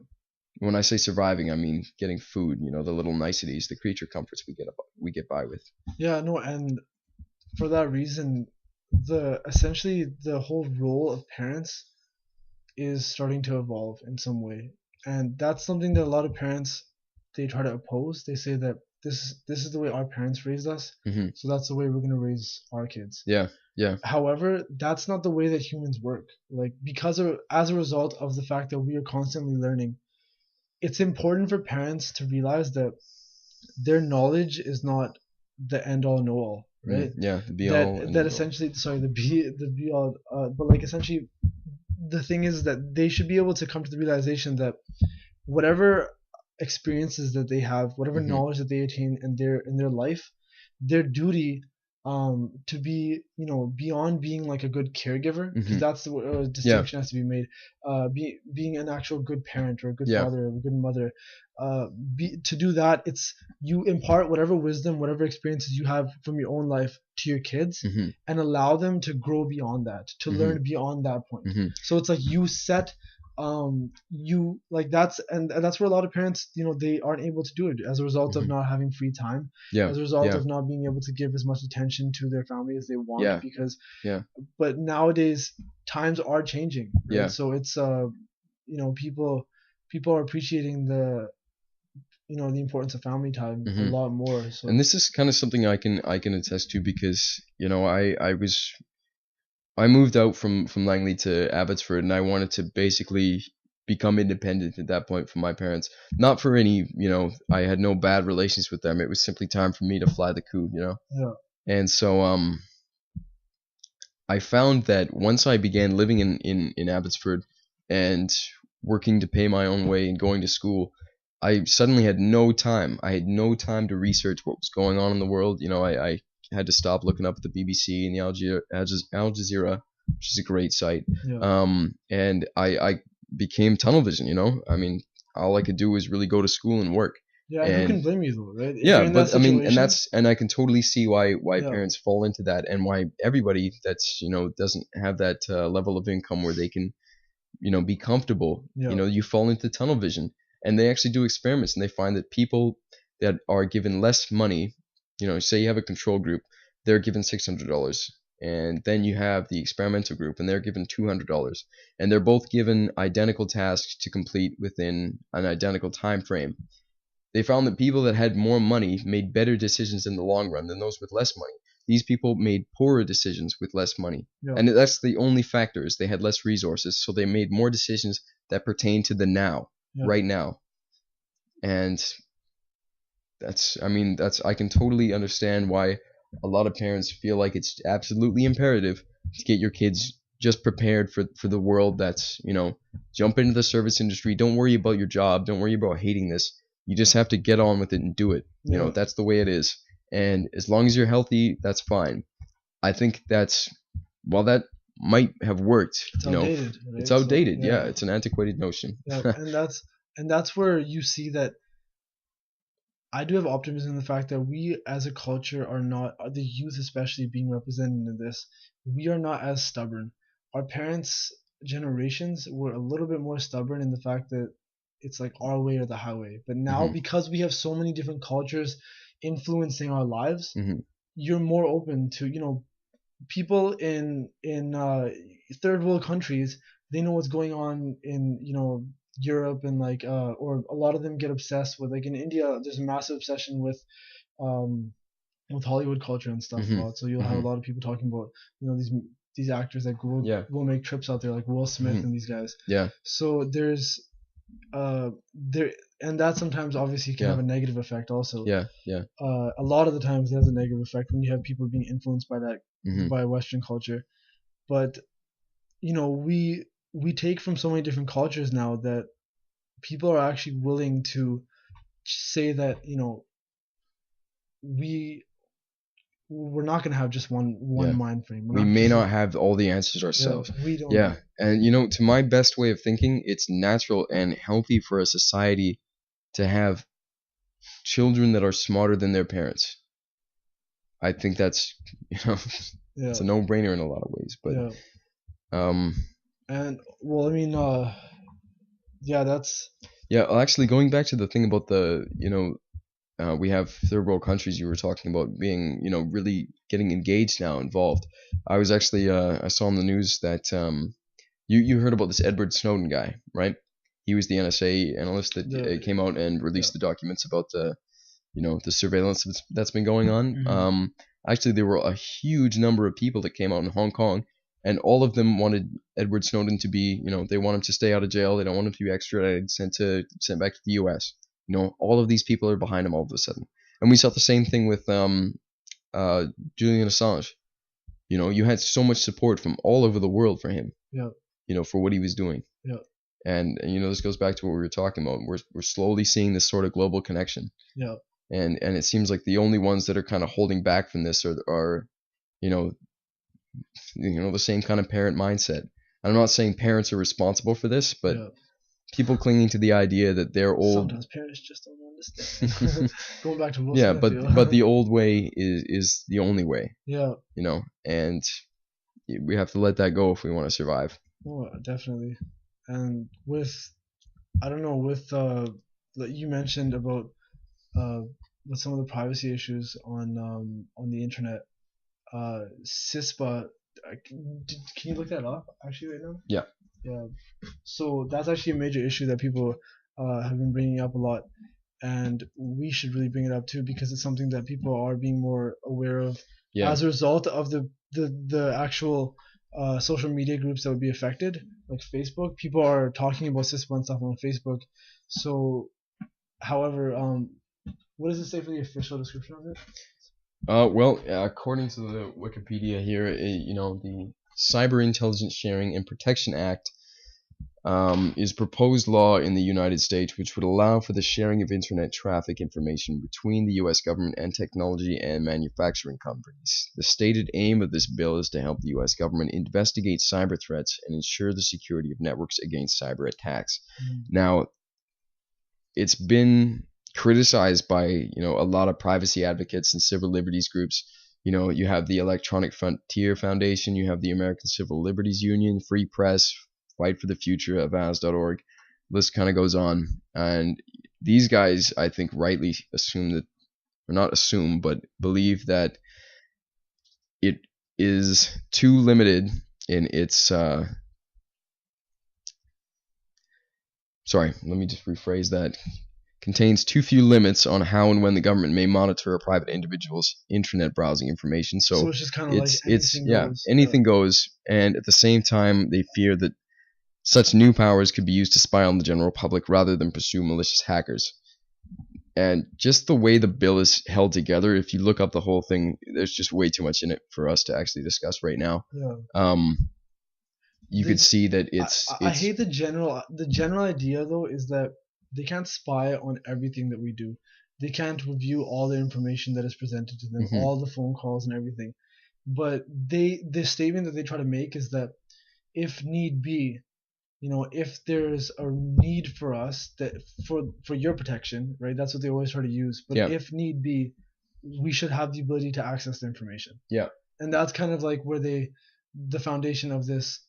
When I say surviving, I mean getting food, the little niceties, the creature comforts we get by with. yeah. No, and for that reason, the essentially the whole role of parents is starting to evolve in some way, and that's something that a lot of parents they try to oppose. They say that this is the way our parents raised us, Hmm. so that's the way we're gonna raise our kids. Yeah. Yeah. However, that's not the way that humans work. Like because of as a result of the fact that we are constantly learning, it's important for parents to realize that their knowledge is not the end all know all, right? Yeah. The be That all and that end all. essentially, sorry, the be all, but like essentially, the thing is that they should be able to come to the realization that whatever experiences that they have, whatever Hmm. knowledge that they attain in their life, their duty to be, beyond being like a good caregiver, because Hmm. that's the Yeah. distinction has to be made. Being an actual good parent or a good Yeah. father or a good mother, to do that, it's you impart whatever wisdom, whatever experiences you have from your own life to your kids, Hmm. and allow them to grow beyond that, to Hmm. learn beyond that point. Hmm. So it's like you set you like that's and that's where a lot of parents, they aren't able to do it as a result of Hmm. not having free time, Yeah. as a result Yeah. of not being able to give as much attention to their family as they want, Yeah. because Yeah. but nowadays times are changing, right? Yeah. So it's people are appreciating the importance of family time a Hmm. lot more. And So this is kind of something I can attest to because I moved out from Langley to Abbotsford, and I wanted to basically become independent at that point from my parents. Not for any, I had no bad relations with them. It was simply time for me to fly the coop. yeah, And so I found that once I began living in Abbotsford and working to pay my own way and going to school, I suddenly had no time. I had no time to research what was going on in the world. I had to stop looking up at the BBC and the Al Jazeera, which is a great site. yeah, And I became tunnel vision. I mean, all I could do was really go to school and work. yeah. And who And can blame you though, right? If yeah, you're in that but I mean, and situation. that's and I can totally see why Yeah, parents fall into that, and why everybody that's doesn't have that level of income where they can be comfortable. yeah, You fall into tunnel vision, and they actually do experiments, and they find that people that are given less money, say you have a control group, they're given $600, and then you have the experimental group, and they're given $200, and they're both given identical tasks to complete within an identical time frame. They found that people that had more money made better decisions in the long run than those with less money. These people made poorer decisions with less money. yeah, And that's the only factor is they had less resources, so they made more decisions that pertain to the now, yeah. right now. And that's I can totally understand why a lot of parents feel like it's absolutely imperative to get your kids just prepared for the world that's, jump into the service industry. Don't worry about your job. Don't worry about hating this. You just have to get on with it and do it. Yeah. That's the way it is. And as long as you're healthy, that's fine. I think while that might have worked, It's outdated, it's right? So outdated. Yeah, yeah, it's an antiquated notion. yeah, and that's where you see that I do have optimism in the fact that we as a culture are not, the youth especially being represented in this, we are not as stubborn. Our parents' generations were a little bit more stubborn in the fact that it's like our way or the highway. But now Hmm. because we have so many different cultures influencing our lives, Hmm. you're more open to, people in third world countries. They know what's going on in Europe, and like or a lot of them get obsessed with, like, in India there's a massive obsession um with Hollywood culture and stuff a Hmm. lot. So you'll have Hmm. a lot of people talking about these actors that Yeah. will make trips out there, like Will Smith Hmm. and these guys. Yeah. So there, and that sometimes obviously can Yeah. have a negative effect also. Yeah. Yeah. A lot of the times it has a negative effect when you have people being influenced by that, Hmm. by Western culture. But we take from so many different cultures now that people are actually willing to say that we we're not going to have just one Yeah. mind frame. We're We not may just not have all the answers yeah, ourselves. we don't. Yeah. And to my best way of thinking, it's natural and healthy for a society to have children that are smarter than their parents. I think that's, Yeah, it's a no-brainer in a lot of ways, but yeah. um And well, I mean, yeah, that's yeah, actually going back to the thing about the, we have third world countries you were talking about being, really getting engaged now, involved. I was actually I saw on the news that you heard about this Edward Snowden guy, right? he was the NSA analyst that came out and released the documents about the the surveillance that's been going on. Actually, there were a huge number of people that came out in Hong Kong, and all of them wanted Edward Snowden to be, they want him to stay out of jail. They don't want him to be extradited, sent back to the U.S. All of these people are behind him all of a sudden, and we saw the same thing with Julian Assange. You had so much support from all over the world for him. Yeah. For what he was doing. Yeah. And this goes back to what we were talking about. We're slowly seeing this sort of global connection. Yeah. And it seems like the only ones that are kind of holding back from this are the same kind of parent mindset. I'm not saying parents are responsible for this, but people clinging to the idea that they're old. Sometimes parents just don't understand. Going back to Will yeah, Smith, but the old way is the only way. Yeah. And we have to let that go if we want to survive. Oh, definitely. And with like you mentioned about with some of the privacy issues on the internet, CISPA. Can you look that up actually right now? Yeah. Yeah. So that's actually a major issue that people have been bringing up a lot, and we should really bring it up too because it's something that people are being more aware of as a result of the actual social media groups that would be affected, like Facebook. People are talking about CISPA and stuff on Facebook. So, however, what does it say for the official description of it? Well, according to the Wikipedia here, the Cyber Intelligence Sharing and Protection Act is proposed law in the United States which would allow for the sharing of internet traffic information between the U.S. government and technology and manufacturing companies. The stated aim of this bill is to help the U.S. government investigate cyber threats and ensure the security of networks against cyber attacks. Now, it's been criticized by a lot of privacy advocates and civil liberties groups. You have the Electronic Frontier Foundation, you have the American Civil Liberties Union, Free Press, Fight for the Future, Avaz.org. List kind of goes on, and these guys, I think, rightly assume that, or not assume, but believe that it is too limited in its sorry, let me just rephrase that. Contains too few limits on how and when the government may monitor a private individual's internet browsing information. So it's just kind of anything goes, and at the same time they fear that such new powers could be used to spy on the general public rather than pursue malicious hackers. And just the way the bill is held together, if you look up the whole thing, there's just way too much in it for us to actually discuss right now. Yeah. You could see that it's I hate the general idea though is that they can't spy on everything that we do. They can't review all the information that is presented to them, all the phone calls and everything. But the statement that they try to make is that if need be, if there's a need for us that for your protection, right? That's what they always try to use. But if need be, we should have the ability to access the information. Yeah. And that's kind of like where the foundation of this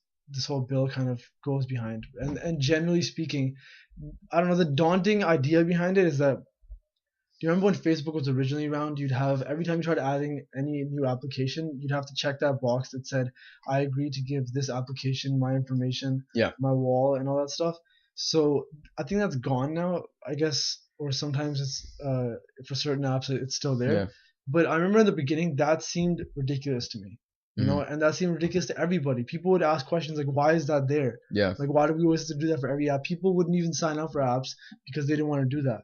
whole bill kind of goes behind. And generally speaking, I don't know, the daunting idea behind it is that, do you remember when Facebook was originally around, you'd have, every time you tried adding any new application, you'd have to check that box that said, I agree to give this application my information, my wall, and all that stuff. So I think that's gone now, I guess, or sometimes it's, for certain apps, it's still there. Yeah. But I remember in the beginning, that seemed ridiculous to me. And that seemed ridiculous to everybody. People would ask questions like, why is that there? Yeah. Like, why do we always have to do that for every app? People wouldn't even sign up for apps because they didn't want to do that.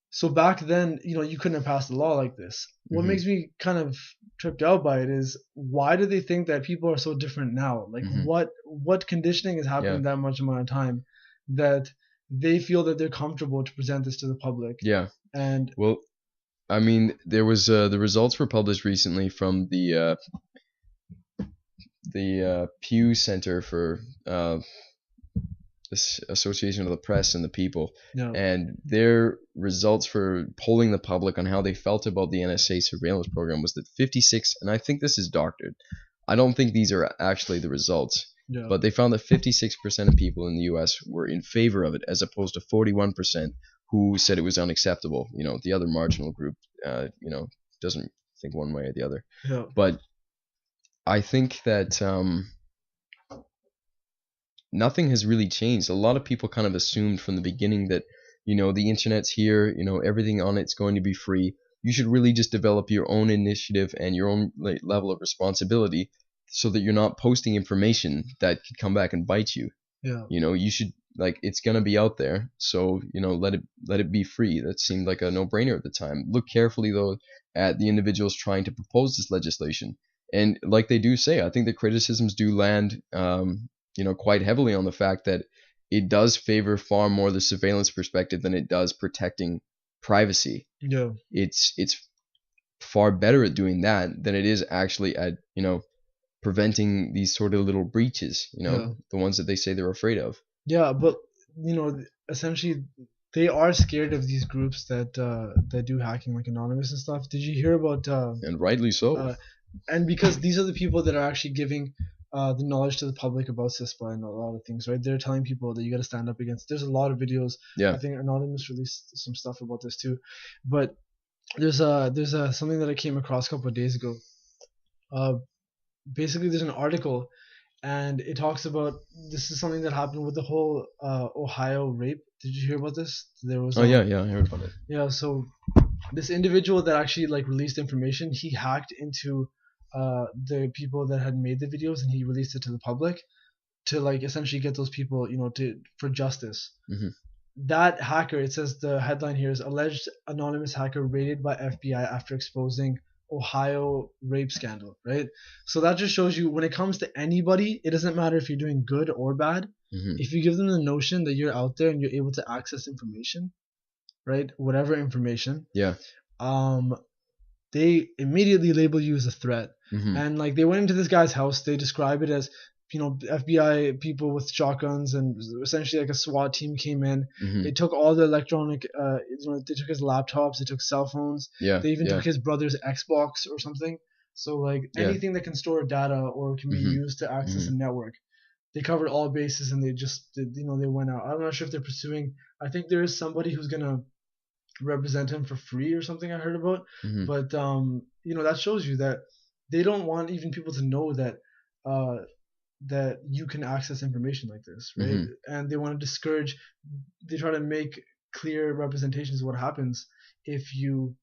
So back then, you couldn't have passed a law like this. What makes me kind of tripped out by it is, why do they think that people are so different now? Like, what conditioning has happened that much amount of time that they feel that they're comfortable to present this to the public? Yeah. And well, I mean, there was the results were published recently from the Pew Center for this Association of the Press and the People, and their results for polling the public on how they felt about the NSA surveillance program was that 56, and I think this is doctored. I don't think these are actually the results, but they found that 56% of people in the U.S. were in favor of it, as opposed to 41% who said it was unacceptable. The other marginal group, doesn't think one way or the other. Yeah. But I think that nothing has really changed. A lot of people kind of assumed from the beginning that, the internet's here, everything on it's going to be free. You should really just develop your own initiative and your own level of responsibility so that you're not posting information that could come back and bite you. Yeah. You should, it's going to be out there, so let it be free. That seemed like a no-brainer at the time. Look carefully though at the individuals trying to propose this legislation, and like they do say, I think the criticisms do land quite heavily on the fact that it does favor far more the surveillance perspective than it does protecting privacy. Yeah. It's far better at doing that than it is actually at preventing these sort of little breaches, Yeah. the ones that they say they're afraid of. Yeah, but essentially, they are scared of these groups that do hacking, like Anonymous and stuff. Did you hear about? And rightly so. And because these are the people that are actually giving the knowledge to the public about CISPA and a lot of things, right? They're telling people that you got to stand up against. There's a lot of videos. Yeah. I think Anonymous released some stuff about this too, but there's something that I came across a couple of days ago. Basically, there's an article, and it talks about, this is something that happened with the whole Ohio rape. Did you hear about this? There was yeah, I heard about it. Yeah, so this individual that actually released information, he hacked into the people that had made the videos, and he released it to the public to essentially get those people for justice. Mm-hmm. That hacker, it says, the headline here is alleged anonymous hacker raided by FBI after exposing Ohio rape scandal, right? So that just shows you, when it comes to anybody, it doesn't matter if you're doing good or bad. Mm-hmm. If you give them the notion that you're out there and you're able to access information, right, whatever information, yeah, they immediately label you as a threat. Mm-hmm. And they went into this guy's house. They describe it as FBI people with shotguns, and essentially a SWAT team came in. Mm-hmm. They took all the electronic, they took his laptops, they took cell phones. Yeah, they even took his brother's Xbox or something. So anything that can store data or can be Mm-hmm. used to access a network. They covered all bases, and they just they went out. I'm not sure if they're pursuing. I think there is somebody who's gonna represent him for free or something I heard about. Mm-hmm. But that shows you that they don't want even people to know that that you can access information like this, right? Mm-hmm. And they want to discourage. They try to make clear representations of what happens if you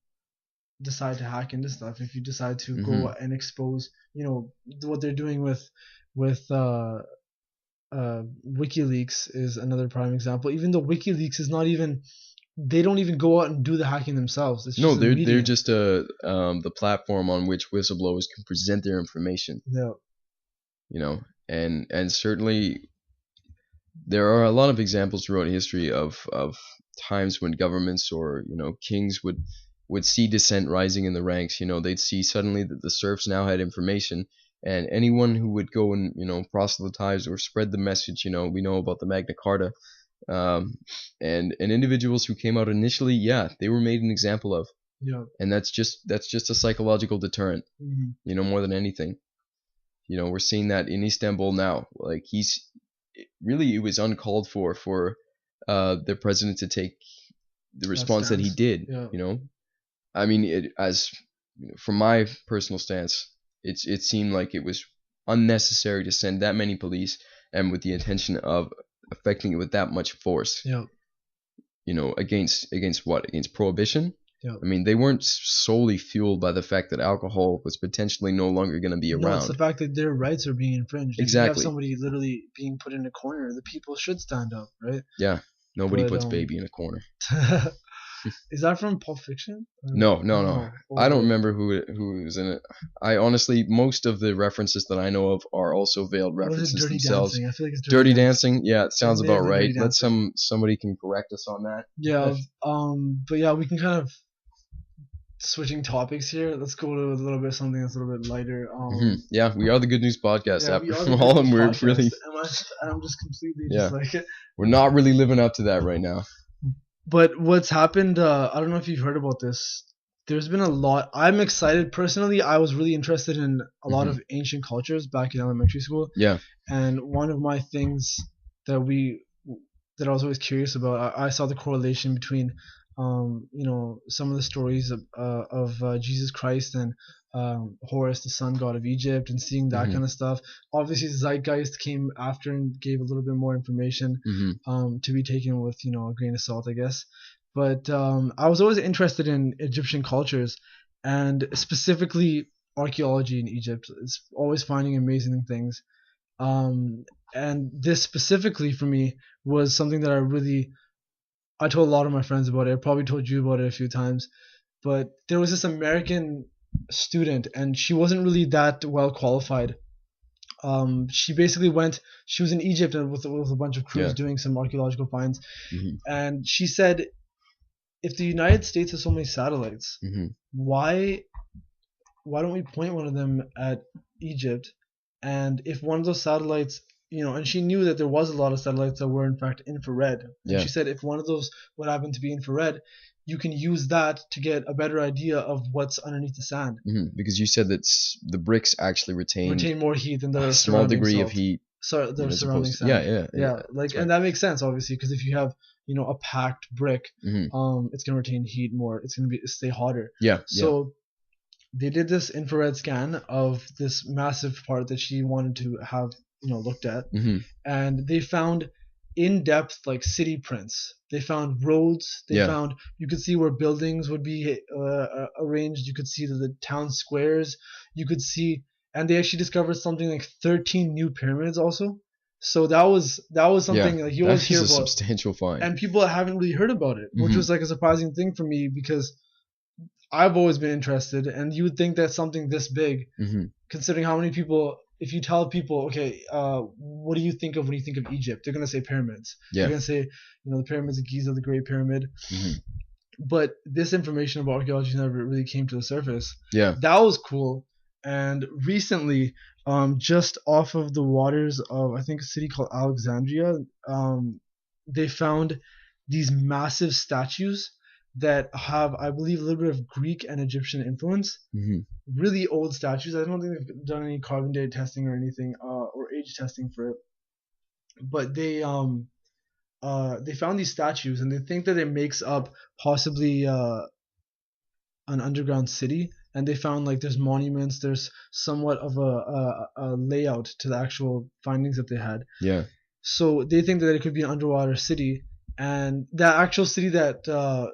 decide to hack into stuff. If you decide to Mm-hmm. go and expose, what they're doing with WikiLeaks is another prime example. Even though WikiLeaks is not even, they don't even go out and do the hacking themselves. It's just they're just the platform on which whistleblowers can present their information. Yeah. And certainly there are a lot of examples throughout history of times when governments or kings would see dissent rising in the ranks. They'd see suddenly that the serfs now had information, and anyone who would go and proselytize or spread the message. We know about the Magna Carta, and individuals who came out initially, they were made an example of. Yeah. And that's just a psychological deterrent. Mm-hmm. More than anything. We're seeing that in Istanbul now. It was uncalled for the president to take the response that he did. Yeah. I mean, from my personal stance, it seemed like it was unnecessary to send that many police, and with the intention of affecting it with that much force. Yeah. Against what? Against prohibition? Yeah. I mean, they weren't solely fueled by the fact that alcohol was potentially no longer going to be around. No, it's the fact that their rights are being infringed. Exactly. If you have somebody literally being put in a corner, the people should stand up, right? Yeah. Nobody puts baby in a corner. Is that from Pulp Fiction? No. I don't remember who was in it. I honestly, most of the references that I know of are also veiled references Dirty themselves. Dancing? I feel like it's Dirty Dancing. Yeah, it sounds about right. Let somebody can correct us on that. Yeah. But yeah, we can kind of switching topics here. Let's go to a little bit something that's a little bit lighter. Yeah, we are the Good News Podcast. Yeah, After all, and we're really. I'm just completely we're not really living up to that right now. But what's happened? I don't know if you've heard about this. There's been a lot. I'm excited personally. I was really interested in a lot of ancient cultures back in elementary school. Yeah. And one of my things that I was always curious about, I saw the correlation between some of the stories of Jesus Christ and Horus, the sun god of Egypt, and seeing that Mhm. kind of stuff. Obviously, Zeitgeist came after and gave a little bit more information Mhm. to be taken with a grain of salt, I guess. But I was always interested in Egyptian cultures and specifically archaeology in Egypt. It's always finding amazing things. And this specifically for me was something that I told a lot of my friends about it. I probably told you about it a few times. But there was this American student, and she wasn't really that well qualified. She basically went. She was in Egypt and with a bunch of crews Yeah. doing some archaeological finds, Mhm. and she said, if the United States has so many satellites, Mhm. why don't we point one of them at Egypt? And if one of those satellites, and she knew that there was a lot of satellites that were in fact infrared. And Yeah. she said if one of those would happen to be infrared, you can use that to get a better idea of what's underneath the sand. Because you said that the bricks actually retained Retain more heat than a the small surrounding degree of salt. heat, So the as surrounding opposed to, yeah, sand. yeah, yeah, Yeah, like, that's right. and that makes sense obviously because if you have a packed brick, Mhm. it's gonna retain heat more. It's gonna stay hotter. Yeah, yeah. So they did this infrared scan of this massive part that she wanted to have looked at, Mhm. and they found in-depth like city prints. They found roads. They Yeah. found, you could see where buildings would be arranged. You could see the town squares. You could see, and they actually discovered something like 13 new pyramids also. So that was Yeah. something like you always That is hear a about, substantial find. and people haven't really heard about it, which Mhm. was like a surprising thing for me because I've always been interested, and you would think that something this big, Mhm. considering how many people, if you tell people, okay, what do you think of when you think of Egypt? They're gonna say pyramids. They're Yeah. gonna say, the pyramids of Giza, the Great Pyramid. Mhm. But this information about archaeology never really came to the surface. Yeah. That was cool. And recently, just off of the waters of I think a city called Alexandria, they found these massive statues that have, I believe, a little bit of Greek and Egyptian influence. Mhm. Really old statues. I don't think they've done any carbon date testing or anything, or age testing for it. But they found these statues, and they think that it makes up possibly an underground city. And they found like there's monuments, there's somewhat of a layout to the actual findings that they had. Yeah. So they think that it could be an underwater city. And that actual city that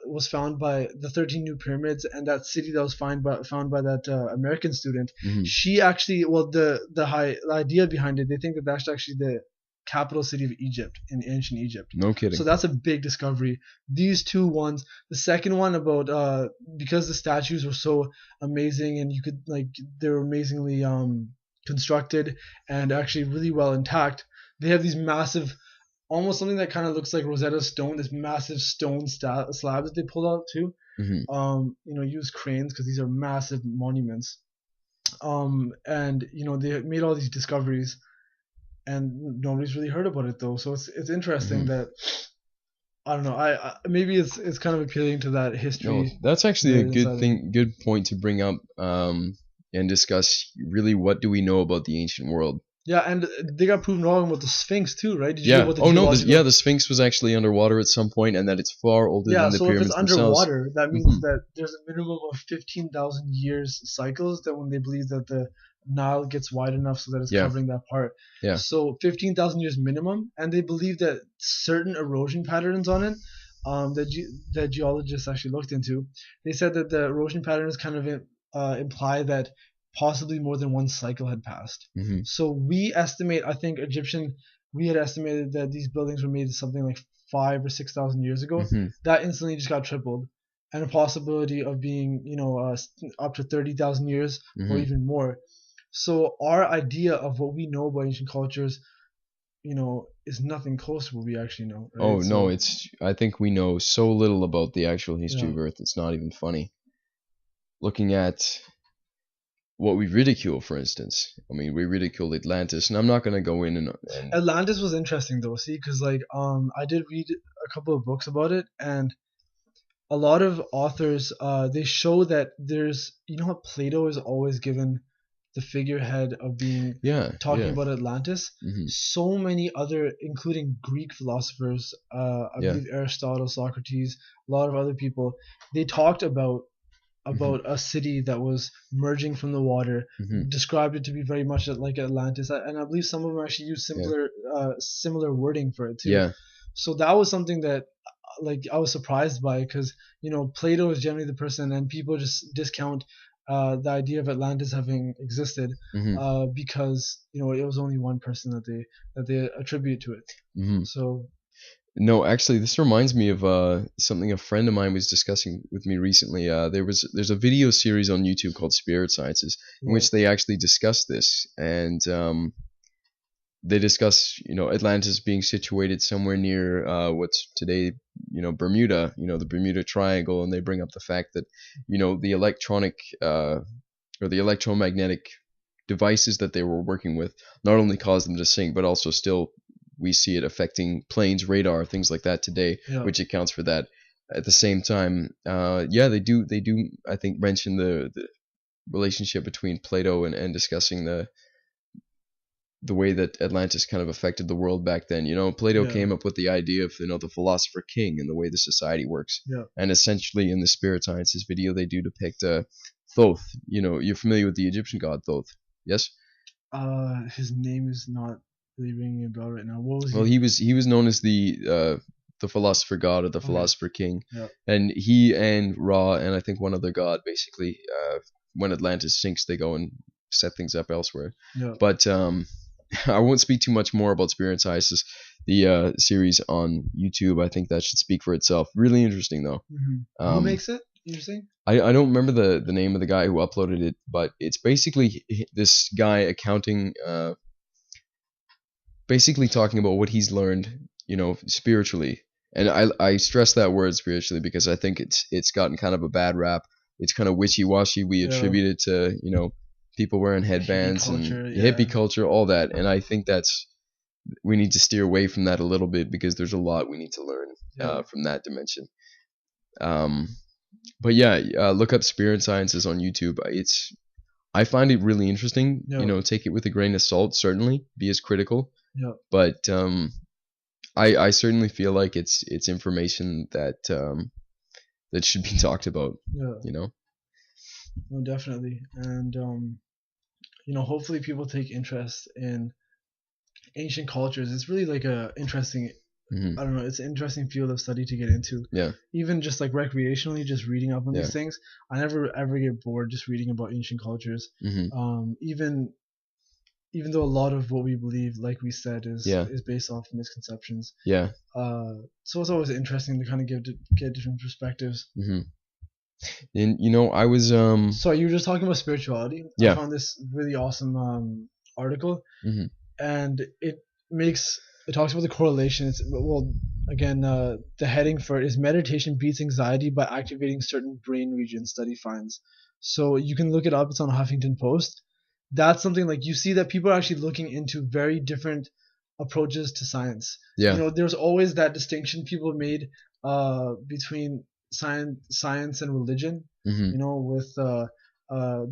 was found by the 13 new pyramids, and that city that was found by that American student, Mhm. she actually, well, the idea behind it, they think that that's actually the capital city of Egypt in ancient Egypt. No kidding. So that's a big discovery. These two ones, the second one about because the statues were so amazing, and you could like they were amazingly constructed and actually really well intact. They have these massive, almost something that kind of looks like Rosetta Stone, this massive stone slab that they pulled out too. Mhm. Use cranes because these are massive monuments. And they made all these discoveries, and nobody's really heard about it though. So it's interesting Mhm. that, I don't know. I maybe it's kind of appealing to that No, history that's actually a nerd good inside of me. thing, good point to bring up, and discuss really what do we know about the ancient world. Yeah, and they got proven wrong with the Sphinx too, right? Did you hear Yeah. about the Oh no. geological? The Sphinx was actually underwater at some point, and that it's far older Yeah, than the so if it's pyramids themselves. underwater, that means Mhm. that there's a minimum of 15,000 years cycles that when they believe that the Nile gets wide enough so that it's Yeah. covering that part. Yeah. So 15,000 years minimum, and they believe that certain erosion patterns on it, that geologists actually looked into, they said that the erosion patterns kind of imply that possibly more than one cycle had passed. Mhm. So we estimate, I think we had estimated that these buildings were made something like 5 or 6 thousand years ago. Mhm. That instantly just got tripled, and a possibility of being up to 30,000 years or Mhm. even more. So our idea of what we know about ancient cultures, is nothing close to what we actually know, Oh right? no, So it's. I think we know so little about the actual history yeah, of Earth. It's not even funny. Looking at what we ridicule, for instance. I mean, we ridiculed Atlantis, and I'm not gonna go in and Atlantis was interesting though. See, because like I did read a couple of books about it, and a lot of authors they show that there's, how Plato is always given the figurehead of being Yeah, talking yeah. about Atlantis, so many other, including Greek philosophers, I Yeah. believe Aristotle, Socrates, a lot of other people, they talked about a city that was merging from the water, described it to be very much like Atlantis, and I believe some of them actually used Yeah. similar wording for it too. Yeah. So that was something that like I was surprised by, because Plato is generally the person, and people just discount the idea of Atlantis having existed because it was only one person that they attribute to it. So No, actually, this reminds me of something a friend of mine was discussing with me recently. There's a video series on YouTube called Spirit Sciences in which they actually discuss this, and they discuss Atlantis being situated somewhere near what's today Bermuda, the Bermuda Triangle, and they bring up the fact that the electronic or the electromagnetic devices that they were working with not only caused them to sink, but also still we see it affecting planes, radar, things like that today, which accounts for that. At the same time, they do I think mention the relationship between Plato and discussing the way that Atlantis kind of affected the world back then. Plato came up with the idea of the philosopher king and the way the society works. And essentially in the Spirit Sciences video they do depict Thoth. You're familiar with the Egyptian god Thoth, yes? His name is not really ringing a bell right now. What was Well, he was known as the philosopher god or the philosopher king, and he and Ra and I think one other god basically when Atlantis sinks they go and set things up elsewhere. But I won't speak too much more about Spirit Sciences, the series on YouTube. I think that should speak for itself. Really interesting though. Who makes it? Interesting. I don't remember the name of the guy who uploaded it, but it's basically this guy accounting, basically talking about what he's learned, spiritually. And I stress that word spiritually because I think it's gotten kind of a bad rap. It's kind of wishy-washy. We attribute it to people wearing headbands and hippie culture, all that. And I think we need to steer away from that a little bit because there's a lot we need to learn from that dimension. But look up Spirit Sciences on YouTube. I find it really interesting. Take it with a grain of salt. Certainly, be as critical. But I certainly feel like it's information that should be talked about. No, definitely, and hopefully people take interest in ancient cultures. It's really like a interesting. I don't know. It's an interesting field of study to get into. Even just like recreationally, just reading up on these things. I never ever get bored just reading about ancient cultures. Even though a lot of what we believe, like we said, is based off misconceptions. So it's always interesting to kind of get different perspectives. And I was So you were just talking about spirituality. I found this really awesome article, and it talks about the correlation. The heading for it is meditation beats anxiety by activating certain brain regions, study finds. So you can look it up. It's on Huffington Post. That's something like you see that people are actually looking into very different approaches to science. There's always that distinction people have made between science and religion. With the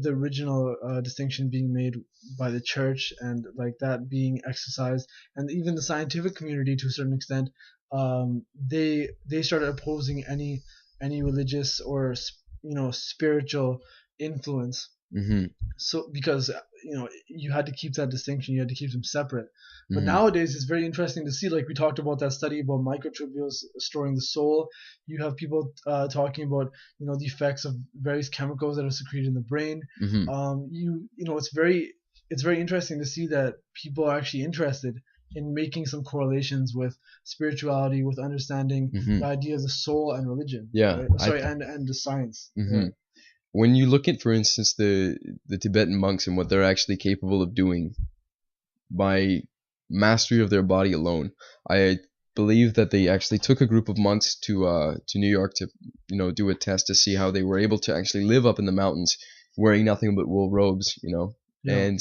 original distinction being made by the church and like that being exercised, and even the scientific community to a certain extent, they started opposing any religious or spiritual influence. So because you had to keep that distinction, you had to keep them separate. But nowadays it's very interesting to see, like we talked about that study about microtubules storing the soul. You have people talking about the effects of various chemicals that are secreted in the brain. It's very interesting to see that people are actually interested in making some correlations with spirituality, with understanding the idea of the soul and religion. And the science. When you look at, for instance, the Tibetan monks and what they're actually capable of doing by mastery of their body alone, I believe that they actually took a group of monks to New York to do a test to see how they were able to actually live up in the mountains wearing nothing but wool robes, and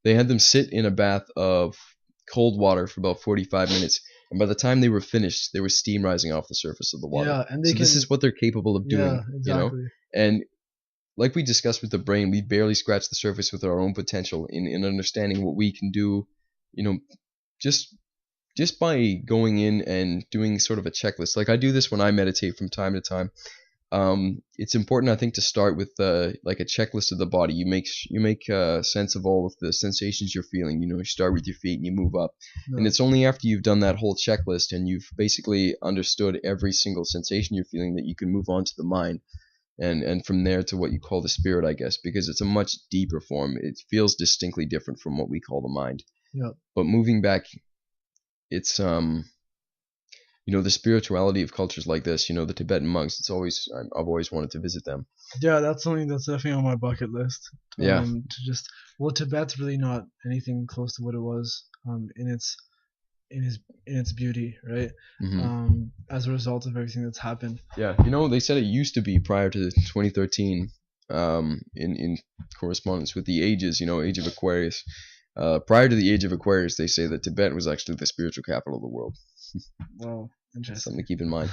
they had them sit in a bath of cold water for about 45 minutes. And by the time they were finished, there was steam rising off the surface of the water. And this is what they're capable of doing. Exactly. And like we discussed with the brain, we barely scratch the surface with our own potential in understanding what we can do, you know, just by going in and doing sort of a checklist. Like I do this when I meditate from time to time. It's important, I think, to start with like a checklist of the body. You make sense of all of the sensations you're feeling. You start with your feet and you move up, and it's only after you've done that whole checklist and you've basically understood every single sensation you're feeling that you can move on to the mind, and from there to what you call the spirit, I guess, because it's a much deeper form. It feels distinctly different from what we call the mind. Yeah. But moving back, it's the spirituality of cultures like this, the Tibetan monks. I've always wanted to visit them. Yeah, that's something that's definitely on my bucket list. Yeah. Tibet's really not anything close to what it was in its beauty, right? Mm-hmm. As a result of everything that's happened. Yeah, they said it used to be prior to 2013, in correspondence with the ages, Age of Aquarius. Prior to the Age of Aquarius, they say that Tibet was actually the spiritual capital of the world. Wow, interesting. Something to keep in mind.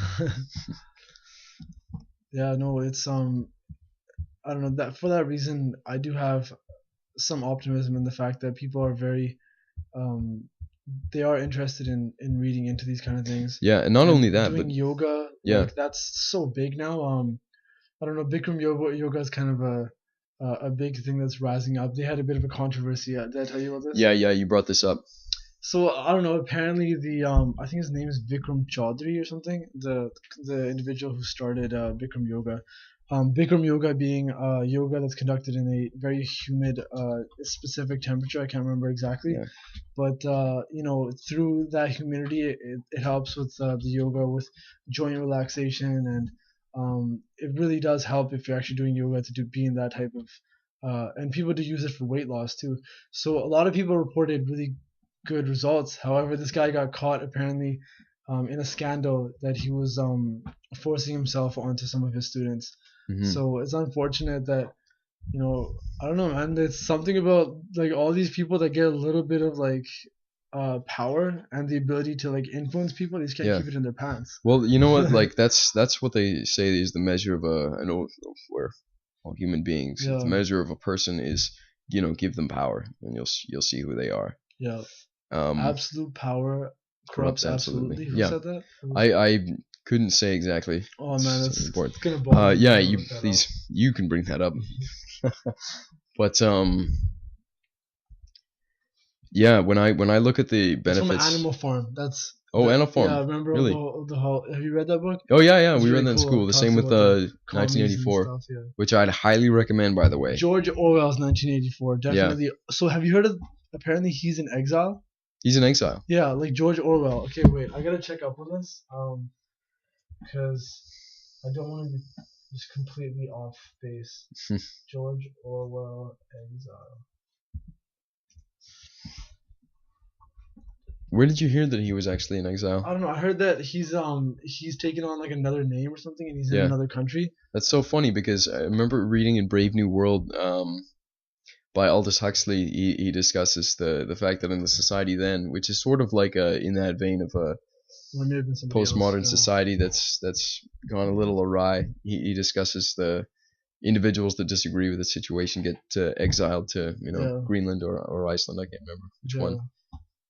Yeah, no, it's I don't know, that for that reason I do have some optimism in the fact that people are very they are interested in reading into these kind of things. Yeah, and not only that, doing but yoga, yeah, like that's so big now. I don't know, Bikram yoga is kind of a big thing that's rising up. They had a bit of a controversy. Did I tell you about this? Yeah, you brought this up. So I don't know. Apparently, I think his name is Bikram Chaudhary or something. The individual who started Bikram yoga. Bikram yoga being yoga that's conducted in a very humid, specific temperature. I can't remember exactly, Yeah. But through that humidity, it helps with the yoga with joint relaxation, and it really does help if you're actually doing yoga to be in that type of. And people do use it for weight loss too. So a lot of people reported really good results. However, this guy got caught apparently in a scandal that he was forcing himself onto some of his students. Mm-hmm. So it's unfortunate that I don't know, man. There's something about like all these people that get a little bit of like power and the ability to like influence people. They just can't keep it in their pants. Well, you know what? Like that's what they say is the measure of we're all human beings. Yeah. The measure of a person is give them power, and you'll see who they are. Yeah. Absolute power corrupts absolutely. Who said that? I couldn't say exactly. Oh man, that's gonna bother me. Yeah, you can bring that up. But yeah, when I look at the benefits. It's from Animal Farm. That's Animal Farm. Yeah, remember really? the whole. Have you read that book? Oh yeah, we really read that in school. The same with 1984, stuff, yeah. which I'd highly recommend, by the way. George Orwell's 1984, definitely. Yeah. So have you heard of? Apparently, he's in exile. He's in exile. Yeah, like George Orwell. Okay, wait, I gotta check up on this. Because I don't want to be just completely off base. George Orwell exile. Where did you hear that he was actually in exile? I don't know. I heard that he's taken on like another name or something, and he's in another country. That's so funny because I remember reading in Brave New World by Aldous Huxley. He discusses the fact that in the society then, which is sort of like in that vein of a postmodern society that's gone a little awry. He discusses the individuals that disagree with the situation get exiled to Greenland or Iceland. I can't remember which one.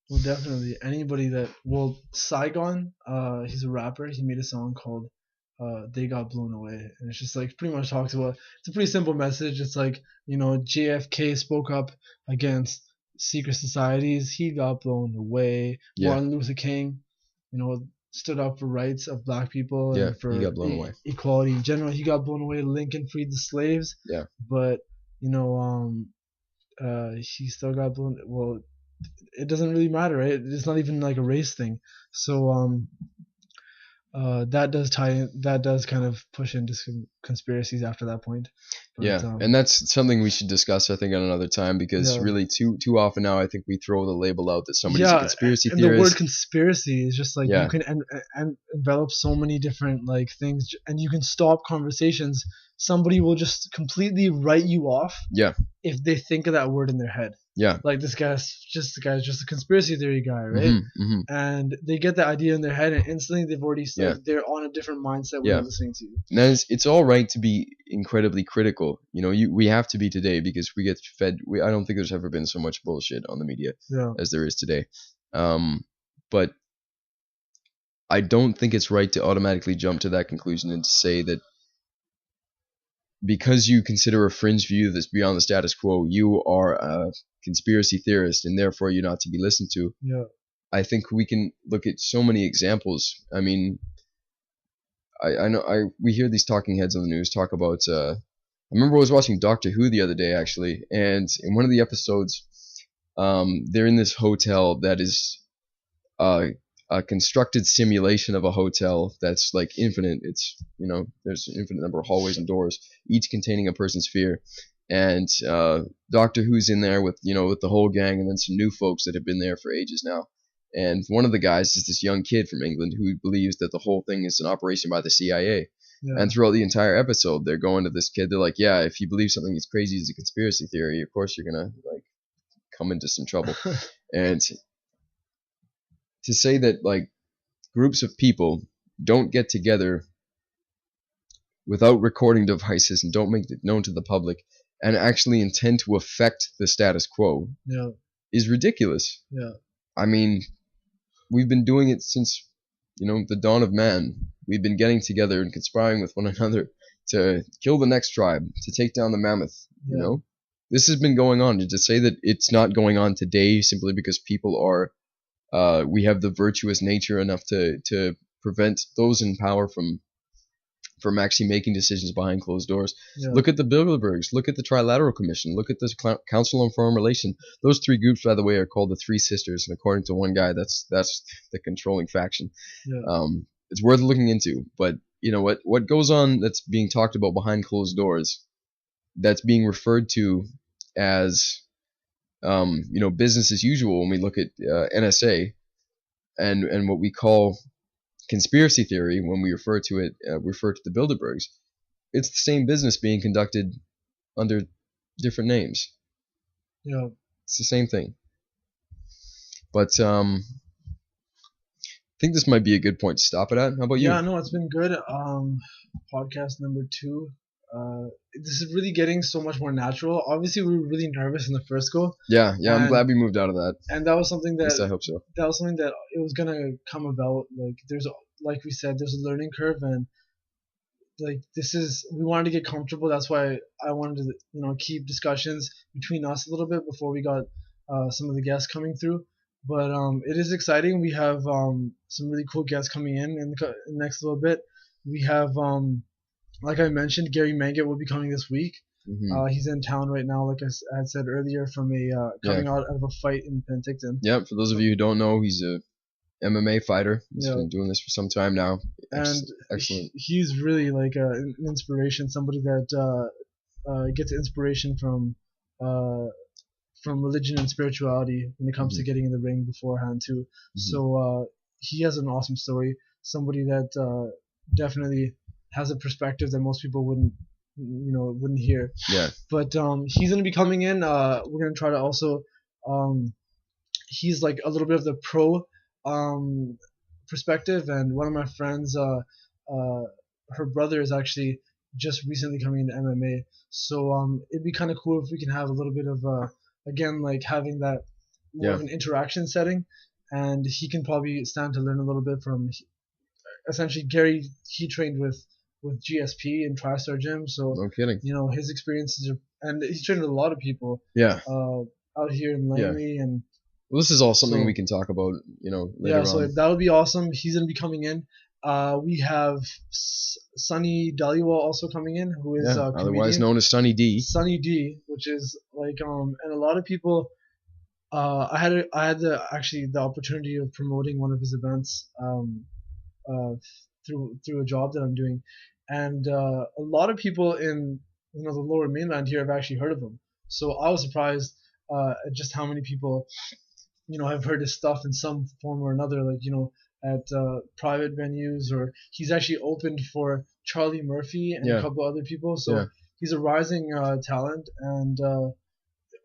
Well, definitely anybody that Saigon. He's a rapper. He made a song called "They Got Blown Away," and it's just like pretty much talks about. It's a pretty simple message. It's like JFK spoke up against secret societies. He got blown away. Yeah. Martin Luther King, stood up for rights of black people and for he got blown away. Equality in general. He got blown away. Lincoln freed the slaves. Yeah. But he still got blown. Well, it doesn't really matter, right? It's not even like a race thing. So that does kind of push into some conspiracies after that point. But, and that's something we should discuss, I think, on another time, because really too often now I think we throw the label out that somebody's a conspiracy theorist. And the word conspiracy is just like you can envelop so many different like things, and you can stop conversations somebody will just completely write you off Yeah. if they think of that word in their head. Yeah. Like this guy's just a conspiracy theory guy, right? Mm-hmm. And they get that idea in their head, and instantly they've already Yeah. they're on a different mindset when Yeah. they're listening to you. Now it's all right to be incredibly critical. You know, we have to be today because we get fed. I don't think there's ever been so much bullshit on the media Yeah. as there is today. But I don't think it's right to automatically jump to that conclusion and to say that because you consider a fringe view that's beyond the status quo, you are a conspiracy theorist and therefore you're not to be listened to. Yeah. I think we can look at so many examples. I mean, I know we hear these talking heads on the news talk about. I remember I was watching Doctor Who the other day actually, and in one of the episodes, they're in this hotel that is a constructed simulation of a hotel that's like infinite. It's, you know, there's an infinite number of hallways and doors, each containing a person's fear. And Doctor Who's in there with, you know, with the whole gang, and then some new folks that have been there for ages now. And one of the guys is this young kid from England who believes that the whole thing is an operation by the CIA. Yeah. And throughout the entire episode, they're going to this kid. They're like, yeah, if you believe something is crazy as a conspiracy theory, of course you're gonna like come into some trouble. And to say that like groups of people don't get together without recording devices and don't make it known to the public and actually intend to affect the status quo Yeah. is ridiculous. Yeah. I mean, we've been doing it since, you know, the dawn of man. We've been getting together and conspiring with one another to kill the next tribe, to take down the mammoth, you know? This has been going on. To say that it's not going on today simply because people are we have the virtuous nature enough to prevent those in power from actually making decisions behind closed doors. Yeah. Look at the Bilderbergs. Look at the Trilateral Commission. Look at the Council on Foreign Relations. Those three groups, by the way, are called the Three Sisters, and according to one guy, that's the controlling faction. Yeah. It's worth looking into. But you know what goes on that's being talked about behind closed doors, that's being referred to as you know, business as usual when we look at NSA and what we call conspiracy theory when we refer to it, refer to the Bilderbergs. It's the same business being conducted under different names. Yeah. It's the same thing. But I think this might be a good point to stop it at. How about you? Yeah, no, it's been good. Podcast number 2. This is really getting so much more natural. Obviously, we were really nervous in the first go. Yeah, I'm glad we moved out of that. And that was something that, at least I hope so. That was something that it was gonna come about. Like we said, there's a learning curve, and like we wanted to get comfortable. That's why I wanted to, you know, keep discussions between us a little bit before we got some of the guests coming through. But it is exciting. We have some really cool guests coming in the next little bit. We have like I mentioned, Gary Mangat will be coming this week. Mm-hmm. He's in town right now, like I had said earlier, from coming out of a fight in Penticton. Yeah, for those of you who don't know, he's a MMA fighter. He's been doing this for some time now. And excellent. He's really like an inspiration, somebody that gets inspiration from religion and spirituality when it comes to getting in the ring beforehand too. Mm-hmm. So he has an awesome story. Somebody that definitely has a perspective that most people wouldn't hear. Yeah. But he's gonna be coming in. We're gonna try to also. He's like a little bit of the pro perspective, and one of my friends, her brother is actually just recently coming into MMA. So it'd be kind of cool if we can have a little bit of again, like having that more of an interaction setting, and he can probably stand to learn a little bit from. Essentially, Gary, he trained with GSP and TriStar Gym, so no kidding. You know, his experiences are, and he's trained with a lot of people. Yeah. Out here in Langley and. Well, this is all something we can talk about, you know, later on. So that would be awesome. He's gonna be coming in. We have Sunny Dhaliwal also coming in, who is otherwise known as Sunny D. Sunny D, which is like and a lot of people. I had the opportunity of promoting one of his events through a job that I'm doing, and a lot of people in the Lower Mainland here have actually heard of him. So I was surprised at just how many people have heard his stuff in some form or another, like at private venues, or he's actually opened for Charlie Murphy and a Yeah. couple other people. So Yeah. he's a rising talent, and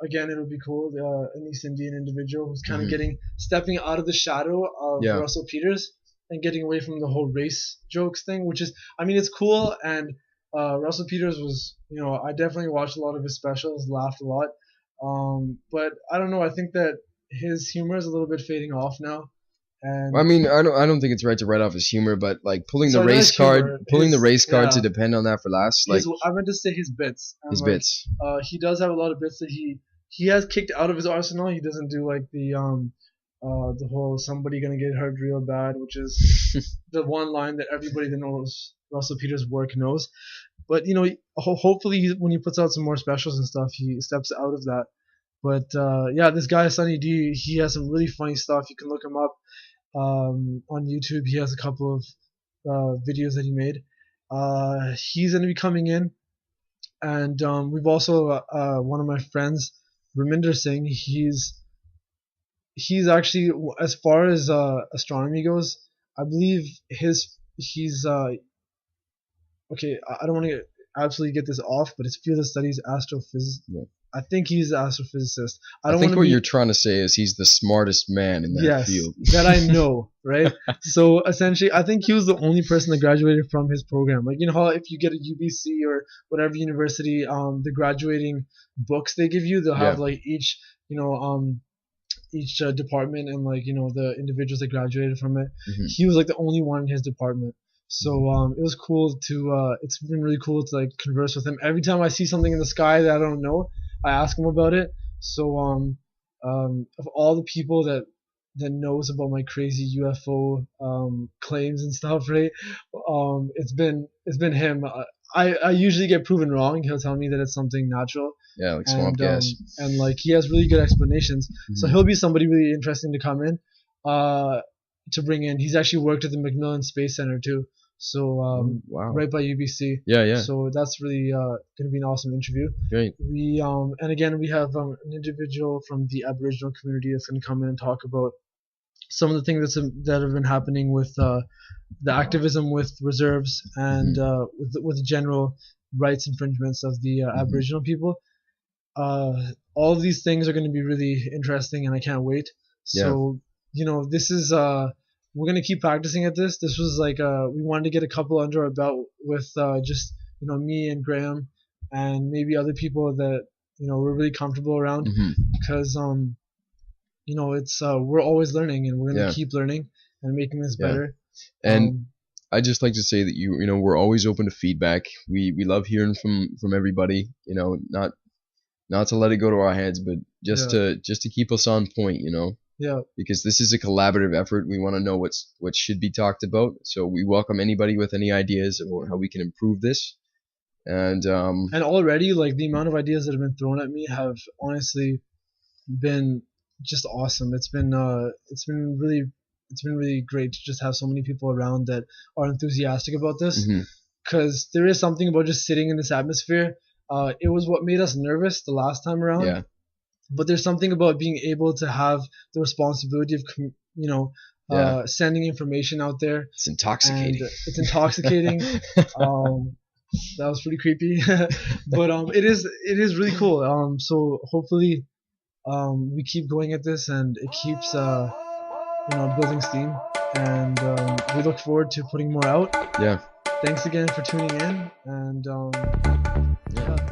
again, it'll be cool. An East Indian individual who's kind of stepping out of the shadow of Yeah. Russell Peters and getting away from the whole race jokes thing, which is, I mean, it's cool. And Russell Peters was, I definitely watched a lot of his specials, laughed a lot. But I don't know. I think that his humor is a little bit fading off now. And I mean, I don't think it's right to write off his humor, but like pulling the sorry, not race his humor, card, pulling the his race card to yeah, depend on that for last, like I meant to say his bits. And his like, bits. he does have a lot of bits that he has kicked out of his arsenal. He doesn't do like the whole somebody gonna get hurt real bad, which is the one line that everybody that knows Russell Peters' work knows. But hopefully when he puts out some more specials and stuff, he steps out of that. But yeah, this guy Sunny D, he has some really funny stuff. You can look him up on YouTube. He has a couple of videos that he made. He's gonna be coming in, and we've also one of my friends, Raminder Singh. He's actually, as far as astronomy goes, I believe he's okay. I don't want to absolutely get this off, but his field of studies astrophysics. Yeah. I think he's an astrophysicist. I think what you're trying to say is he's the smartest man in that field. That I know, right? So essentially, I think he was the only person that graduated from his program. Like, how if you get a UBC or whatever university, the graduating books they give you, they'll have like each department and like the individuals that graduated from it. He was like the only one in his department. So it was cool to it's been really cool to like converse with him. Every time I see something in the sky that I don't know, I ask him about it. So of all the people that knows about my crazy UFO claims and stuff, right? It's been him. I usually get proven wrong. He'll tell me that it's something natural. Yeah, like swamp gas. And like he has really good explanations. So he'll be somebody really interesting to come in, to bring in. He's actually worked at the McMillan Space Center too. So wow. Right by UBC. Yeah. So that's really gonna be an awesome interview. Great. We and again we have an individual from the Aboriginal community that's gonna come in and talk about some of the things that have been happening with the activism with reserves and with the general rights infringements of the Aboriginal people. All of these things are going to be really interesting, and I can't wait. So this is we're gonna keep practicing at this. This was like we wanted to get a couple under our belt with just me and Graeme and maybe other people that we're really comfortable around, because it's we're always learning, and we're gonna keep learning and making this better. And I just like to say that we're always open to feedback. We love hearing from everybody. Not to let it go to our heads, but just to keep us on point. Yeah. Because this is a collaborative effort. We want to know what should be talked about. So we welcome anybody with any ideas about how we can improve this. And already, like, the amount of ideas that have been thrown at me have honestly been just awesome. It's been really great to just have so many people around that are enthusiastic about this, because there is something about just sitting in this atmosphere. It was what made us nervous the last time around. Yeah. But there's something about being able to have the responsibility of sending information out there. It's intoxicating. It's intoxicating. That was pretty creepy, but it is really cool. So hopefully we keep going at this, and it keeps building steam, and we look forward to putting more out. Yeah. Thanks again for tuning in, and yeah.